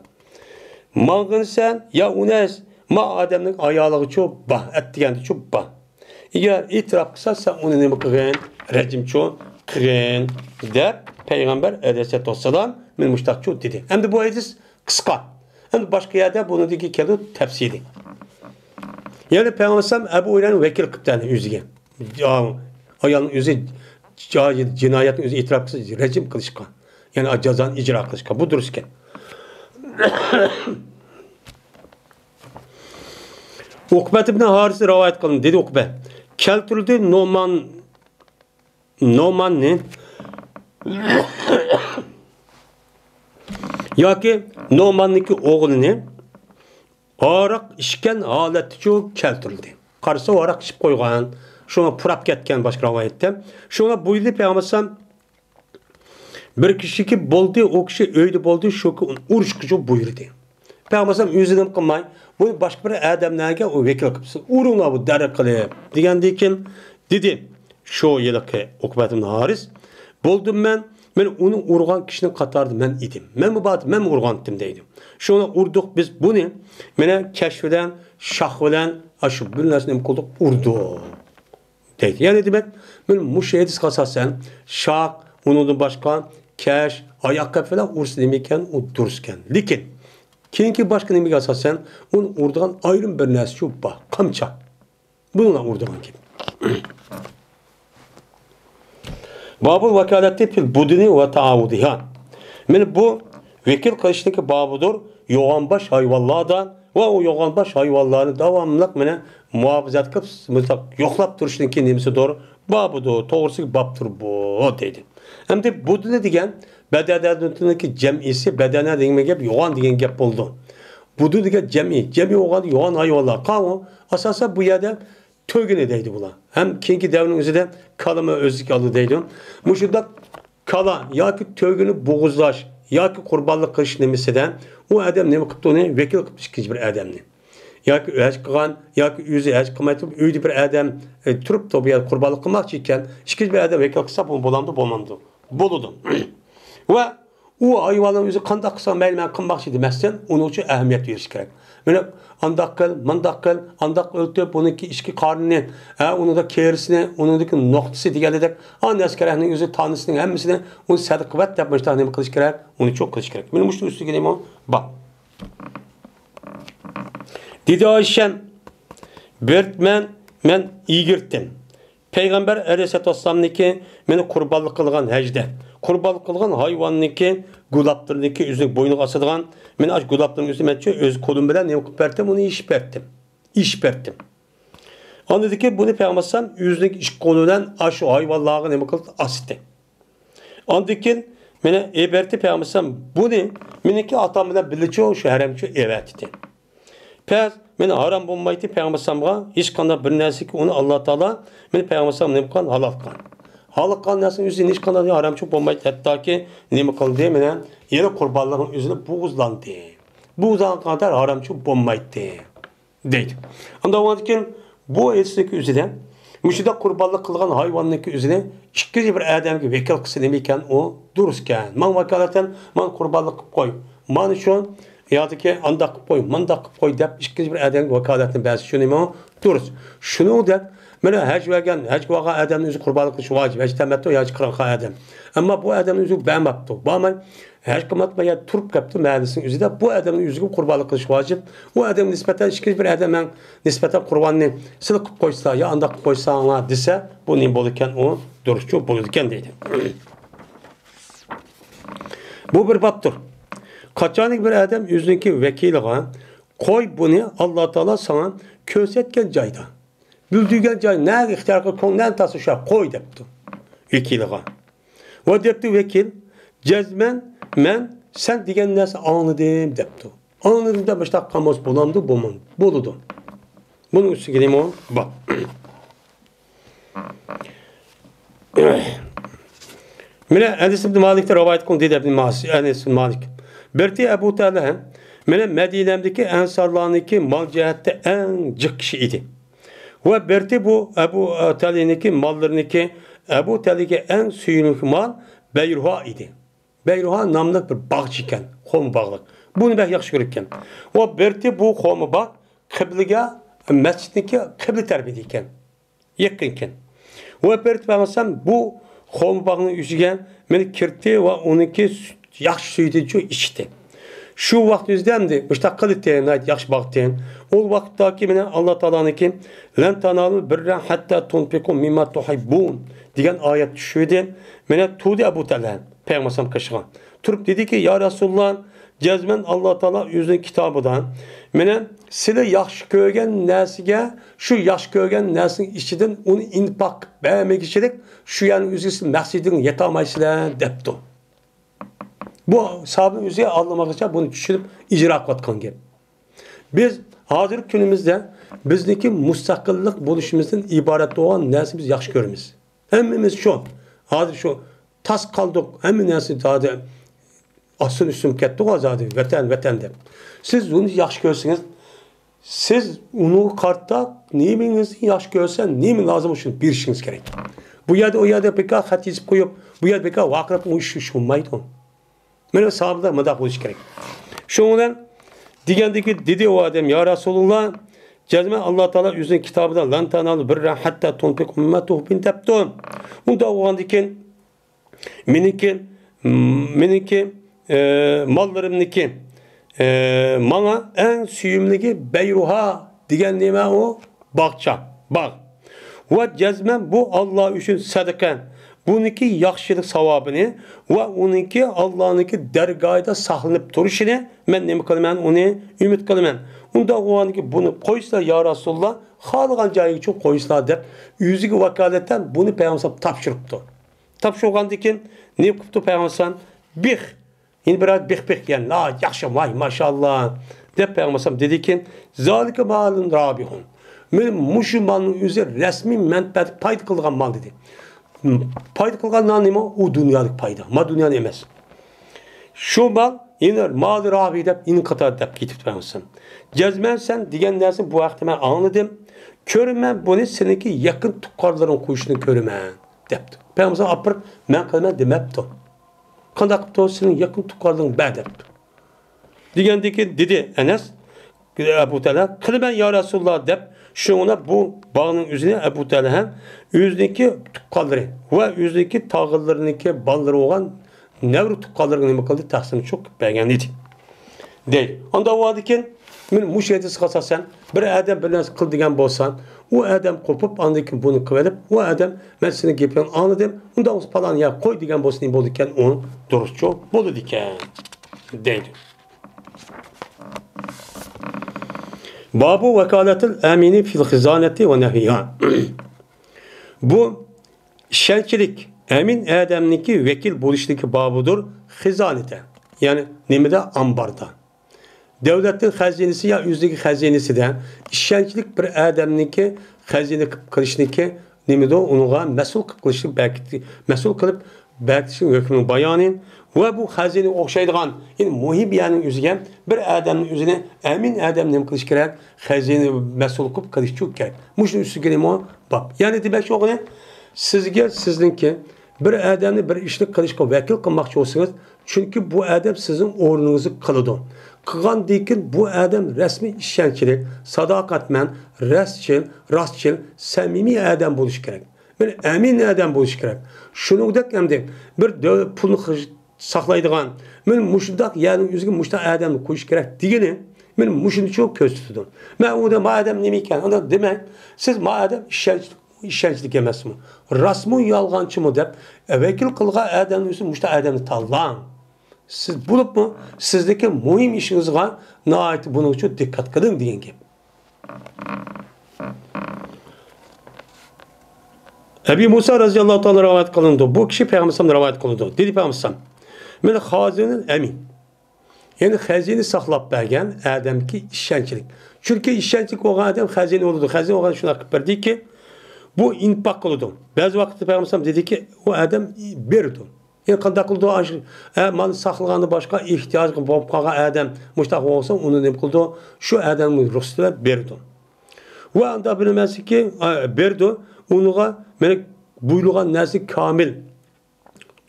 mağın sen ya unes ma adamın ayağı çok bah ettiğinde çok bah. Eğer itiraf kısa sen onu ne kıgın rejim çok kıgın der Peygamber aleyhisselatü vesselam men müştak çok dedi. Hem de bu hadis kısa. Hem de başka yerde bunu dedi ki tefsiri. Yani Peygamber Ebu Hureyre'nin vekil kıptanı yüzüge. Ayağının yüzü cinayetin yüzü itiraf kısa rejim kılışka. Yani cezanın icra kılışka. Bu dururken. Ukbet ibn Haris rivayet kılın dedi Ukbe. Keltirildi Noman ne? Ya ki Noman'niki oğlunu arak içken haleti çok keltirildi. Karısı arak içip koygan, şuna pırap ketken başka rivayette. Şuna buyurdu Peygamber bir kişi ki boldu, o kişi öydü boldu, şu ki uruş kıcı buyurdu. Peygamber yüzünü kılmay, bu başka bir adamlarga o vekil kıpsın. Urunla bu dara kılıp. Digendeyken dedi şu yılki Ukbet ibn Haris buldum ben onu urgan kişinin katardı ben idim. Ben mübahat ben urgan ettim deydim. Şuna urduk biz bunu mene keşfeden şahvelen aşı bir nesne kulduk urdu deydi. Yani demek ben muşehedis kasasen şah onun başka keş ayakkabı falan ursu demeyken o dursken. Lakin keyinki başka neymi asasen onun urduğun ayrım bir nesli yok bak kamça. Bununla urduğun gibi. Babul vakaleti fil budini ve taavudiha. Yani bu vekil kılıştaki babıdır. Yoğan baş hayvallardan ve o yoğan baş hayvallarını devamlılık mene muhafazat kılıp yoklap duruşunun kendisi doğru. Babıdır. Doğrusu babdır bu dedi. Hem de budini diyen bedenlerindeki cem'isi bedene demek gibi yoğan diyen gap oldu. Budu diye cemi oğan yoğan hayvanlar. Kamu asasa bu yerde tövgüne deydi bula. Hem kinki devrinin üzerinde kalama özlük alı deydi. Muşuda kala ya ki tövgünü boğuzlaş ya ki kurbanlık kılış nemesinden o adam ne kıptı onu vekil kıptı ikinci bir adamını. Ya ki öğüş kılan ya ki yüzü öğüş kımaytıp öyle bir adam turup da bir kurbanlık kılmak için ikinci bir adam vekil kısa bunu bulamdı bulmamdı. Buludum. Ve o hayvanın yüzü kanda kısa meyilmen kılmak için demezsen onun için ehemmiyet veriş gerek. Mene andak kıl, mandak kıl, andak ötüp onunki içki karnını, onun da kerisini, onundaki noktası digeldik. An eskerahının yüzü tanrısının hemmisini onu sadık kuvvet yapmışlar ne kılış gerek, onu çok kılış gerek. Benim uçtu üstü geleyim o. Bak. Dedi Ayşen, men iyigirttim. Peygamber Aleyhisselatü Vesselam'niki meni kurbanlık kılgan hecde. Kurbanlık kılgan hayvanniki gulaptırniki üzük boynu asıdığan men aç gulaptırın üzümetçi öz kolum bilen ne okup verdim onu iş verdim. İş verdim. Anladı ki bunu Peygamber yüzündeki iş kolundan aş o hayvanlığı ne kıldı asıttı. Anladı ki mene eberti Peygamber bunu meniki atamla birlikte şu haremçi evet etti. Peygamber men haram bulmaydı Peygamber'e hiç kanda bir nersi ki onu Allah Teala men Peygamber'e ne kan halal kan. Halal kan nersi yüzüne hiç kanda haram çok bulmaydı hatta ki ne kan diye men yine kurbanların yüzüne buğuzlandı. Buğuzlan kadar haram çok bulmaydı deydi. Anda varken bu esneki yüzüne müşrida kurbanlık kılgan hayvanlık yüzüne iki bir adam gibi vekil kısı demeyken o dururken man vakaleten man kurbanlık koy. Man şu ya da ki andak koy, mandak koy deyip ikinci bir adamın vakaletini bazı şunu mu duruz. Şunu da mene hac vergen, hac vaga adamın yüzü kurbanlık kılışı vacip, hac temettu ya hac kıran adam. Ama bu adamın yüzü beğenmepti. Bağımay hac kımatma ya turp kaptı mehalisin yüzü de bu adamın yüzü kurbanlık kılışı vacip. Bu adamın nispeten ikinci bir adamın nispeten kurbanını sılık koysa ya andak koysa dese bu ne bolurken o duruşçu bolurken deydi. Bu bir baptır. Kaçanik bir adam yüzündeki vekiliğe koy bunu Allah Teala sana kösetken cayda. Bildiğin cay ne ihtiyar konudan tasışa koy depti. Vekiliğe. Ve depti vekil cezmen men sen diyen nesi anladım depti. Anladım da başta kamos bulandı buludu. Bunun üstü geleyim o bak. Mine Enes ibn Malik'te rivayet konu dedi Enes ibn Malik. Berti Ebu Talha Medine'deki ensarlarındaki mal cihette en cık kişi idi. Ve Berti bu Ebu Talha'nınki mallarındaki Ebu Talha'nınki en suyunluk mal Beyruha idi. Beyruha namlık bir bağcı iken, xom bağlık. Bunu ben yaxşı görürken. Ve Berti bu xomu bağ kıblige mescidindeki kıble terbiyedi iken. Yakınken. Ve Berti ben bu xom bağının yüzüge beni kirti ve onunki yaxşı suydu içti. Şu vakt yüzdemdi. İşte kılıtayım, yaxşı baktayım. O vakittaki mene Allah Teala'nınki "Len tanalu birra hatta tunfiqu mimma tuhibbun" diyen ayet düşüyordu. Mene tuğdu Ebu Talha Peygamber kaşıgan. Turup dedi ki ya Resulullah cezmen Allah Teala yüzünün kitabıdan mene sile yaxşı kögen nesige şu yaxşı kögen nesin içinden onu infak beğenmek içerik şu yani yüzüsü mescidin yetamayısıyla deptu. Bu sahabın yüzüye anlamak için bunu düşünüp icra kılatkan gibi. Biz hazır günümüzde bizdeki müstakillik buluşumuzdan ibaret olan nesimiz yaxşı görürüz. Hemimiz şu, hazır şu, tas kaldık, hemin nesi daha da asıl üstüm kettik o zaten, vatan de. Siz bunu yaxşı görürsünüz, siz onu kartta neyinizi yaxşı görsen, neyin lazım olsun bir işiniz gerek. Bu yerde o yerde pek hat yazıp koyup, bu yerde pek vakrap o işi şunmaydı o. Benim sahabıda mıdak oluş gerek. Şundan digendeki dedi o adam ya Resulullah cezme Allah Teala yüzün kitabında lan tanalu birra hatta tunfiqu mimma tuhbin teptun. Onda o andiken meniki mallarımdaki bana en süyümlüki beyruha diyen neme o bağça. Bağ. Ve cezmen bu Allah üçün sadakan. Bununki yaxşılık savabını ve onunki Allah'ınki dergahida saqlanıp duruşunu ben nemi kılman onu ümit kılman. Onda o anki bunu koysa ya Resulullah xalqan jayı çok koysa dep yüzüge vakaletten bunu Peygamber tapşırıptı. Tapşırgandikin ne yapıptı Peygamber? Bih. Yine biraz bih yani la yaxşı vay maşallah. Dep Peygamber dedi ki zalike malun rabihun. Müslümanın üzeri resmi menfaat payda kılgan mal dedi. Payda kılgan neymi? O dünyalık payda. Ma dünyanın emez. Şu mal yine mal rabi deyip yine katar deyip gitip Peygamber. Cezmen sen diyen dersin bu vakti ben anladım. Körüm bunu seninki yakın tukarların kuyuşunu körüm deyipti. Peygamber apır ben kılman demepti. Kandak senin yakın tukarların ben deyipti. Digendeki dedi Enes Ebu Talha kılıben ya Resulullah deb şuna bu bağının üzerine Ebu Talha yüzdeki tuqqanları ve yüzdeki tağıllarındaki balları olan nevru tuqqanlarını nima qildi taqsim çok bergan edi. Değil. Onda o adıken men mush aytib qilsasan bir adam bilan qil degan bo'lsan, u adam qo'pib andikin buni qilib, u adam men seni gapingni anladim, unda o'z falan ya qo'y degan bo'lsa ne bo'ldi ekan, u durustcha bo'ladi ekan. Deydi. Babu vakalatil amini fil xizaneti ve nehyan. Bu işençilik, emin adamniki vekil buluştaki babudur xizanete. Yani nimede ambarda. Devletin hazinesi ya yüzdeki hazinesi de işençilik bir adamniki hazine kılışniki nimede onuğa mesul kılışlık belki mesul kılıp belki hükmünün bayanın ve bu hazine okşaydıgan yani muhibiyanın yüzüge bir adamın yüzüne emin adam nem kılış gerek hazine mesul kılıp kılış çok gerek. Muşun üstü geleyim o bab. Yani demek ki o ne? Sizge sizinki bir adamı bir işlik kılışka vekil kılmakçı olsanız çünkü bu adam sizin orununuzu kılıdı. Kıgan deyin bu adam resmi işçilik, sadakatmen, rastçıl, samimi adam buluş gerek. Bir emin adam buluş gerek. Şunu da hem bir pulunu saklaydıgan, men muşundak yani yüzüge muşta adamı koyuş gerek diyeni, men muşunu çok köz tutudum. Ben o da madem nemiyken, onda demek, siz madem işçilik emez mi? Rasmu yalgancı mı deyip, vekil kılga adamın yüzü muşta adamı tallan. Siz bulup mu sizdeki muhim işinizge nait bunun için dikkat kılın diyen gibi. Ebu Musa radıyallahu ta'ala rivayet kılındı. Bu kişi Peygamber'den rivayet kılındı. Dedi Peygamber, men hazinin emin. Yani hazini saklap bergen adamki işçilik. Çünkü işçilik o adam hazine olurdu. Hazine o adam şuna kıpırdı ki bu infak olurdu. Bazı vakit Peygamber dedi ki o adam berdi. Yani qanday qildi mal saqlagani boshqa ehtiyoj bo'lib qolgan adam mushtaq bo'lsa uni nima qildi shu odamni ruxsat berdi va unda bilmaski berdi uniga mana buyurgan narsa komil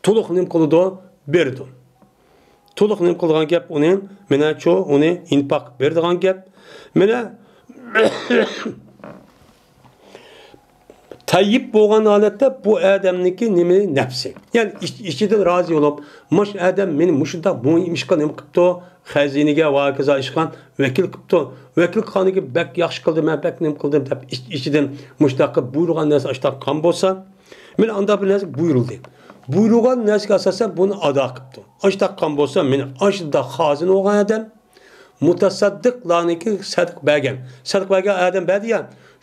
to'liq nima qildi berdi to'liq nima qilgan gap uni mana shu uni infaq berdigan gap mana tayyip bo'lgan holatda bu odamniki nima nafsi. Yani ichidan rozi bo'lib, mush odam meni mushunda muhim ishga nima qilibdi, xazinaga va kaza ishgan vakil qilibdi. Vakil qilganiga bak yaxshi qildi, men bak nima qildim deb ichidan mushtaqqa buyurgan narsa ashta qon bo'lsa, men anda bir narsa buyurildi. Buyurgan narsaga asosan buni ado qilibdi. Ashta qon bo'lsa, men ashda xazin bo'lgan odam mutasaddiqlarniki sadaq bergan. Sadaq bergan odam berdiya,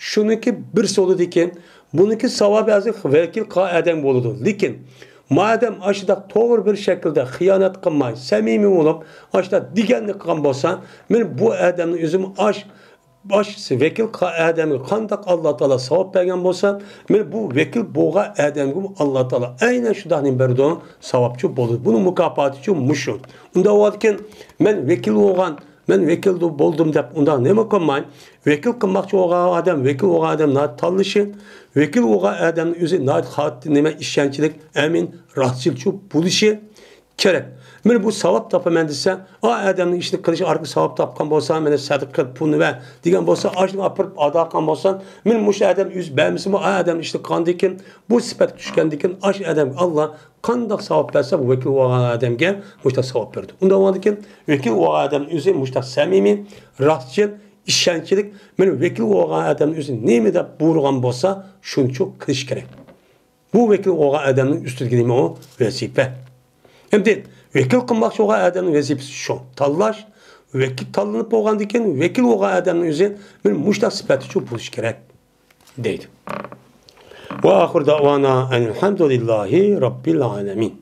shuniki bir so'lidiki buniki savabı azı vekil adam buludu. Lekin madem aşıda doğru bir şekilde hıyanet kılmay, samimi olup aşıda digenli kılgan bolsa, men bu adamın üzüm baş vekil adamı kandak Allah Teala savab bergen bolsa, men bu vekil boğa adamı Allah Teala aynen şu dahnin berdiğin savabçı buludu. Bunun mükafatı için muşun. Onda o adken men vekil olgan men vekil boldum deb undan nima qilmay vekil qilmoqchi bo'lgan odam vekil bo'lgan odam tanlashi vekil bo'lgan odamni o'zi nima ishonchlik amin rostchil bo'lishi kerak. Men bu savob topaman desa o odamning ishni qilishi orqali savob topgan bo'lsa meni sadaqa pulni va degan bo'lsa ashni olib ado qilgan bo'lsa men mush odam o'z bermisi o odam ishni qilgandikin bu sifat tushgandikin ash odam Allah qandoq savob bersa bu vekil bo'lgan odamga mushta savob berdi. Undan oldin vekil bo'lgan odam o'zi mushta samimiy, rostchil, ishonchlik men vekil bo'lgan odam o'zi nima deb buyurgan bo'lsa shuncha qilish kerak. Bu vekil bo'lgan odamning ustiga nima o vazifa. Endi vekil qilmoqchi bo'lgan odamning vazifasi shu. Tanlash, vekil tanlanib bo'lgandan vekil bo'lgan odamning o'zi men mushta sifati uchun bo'lish kerak deydi. Ve ahir davana elhamdülillahi rabbil alemin.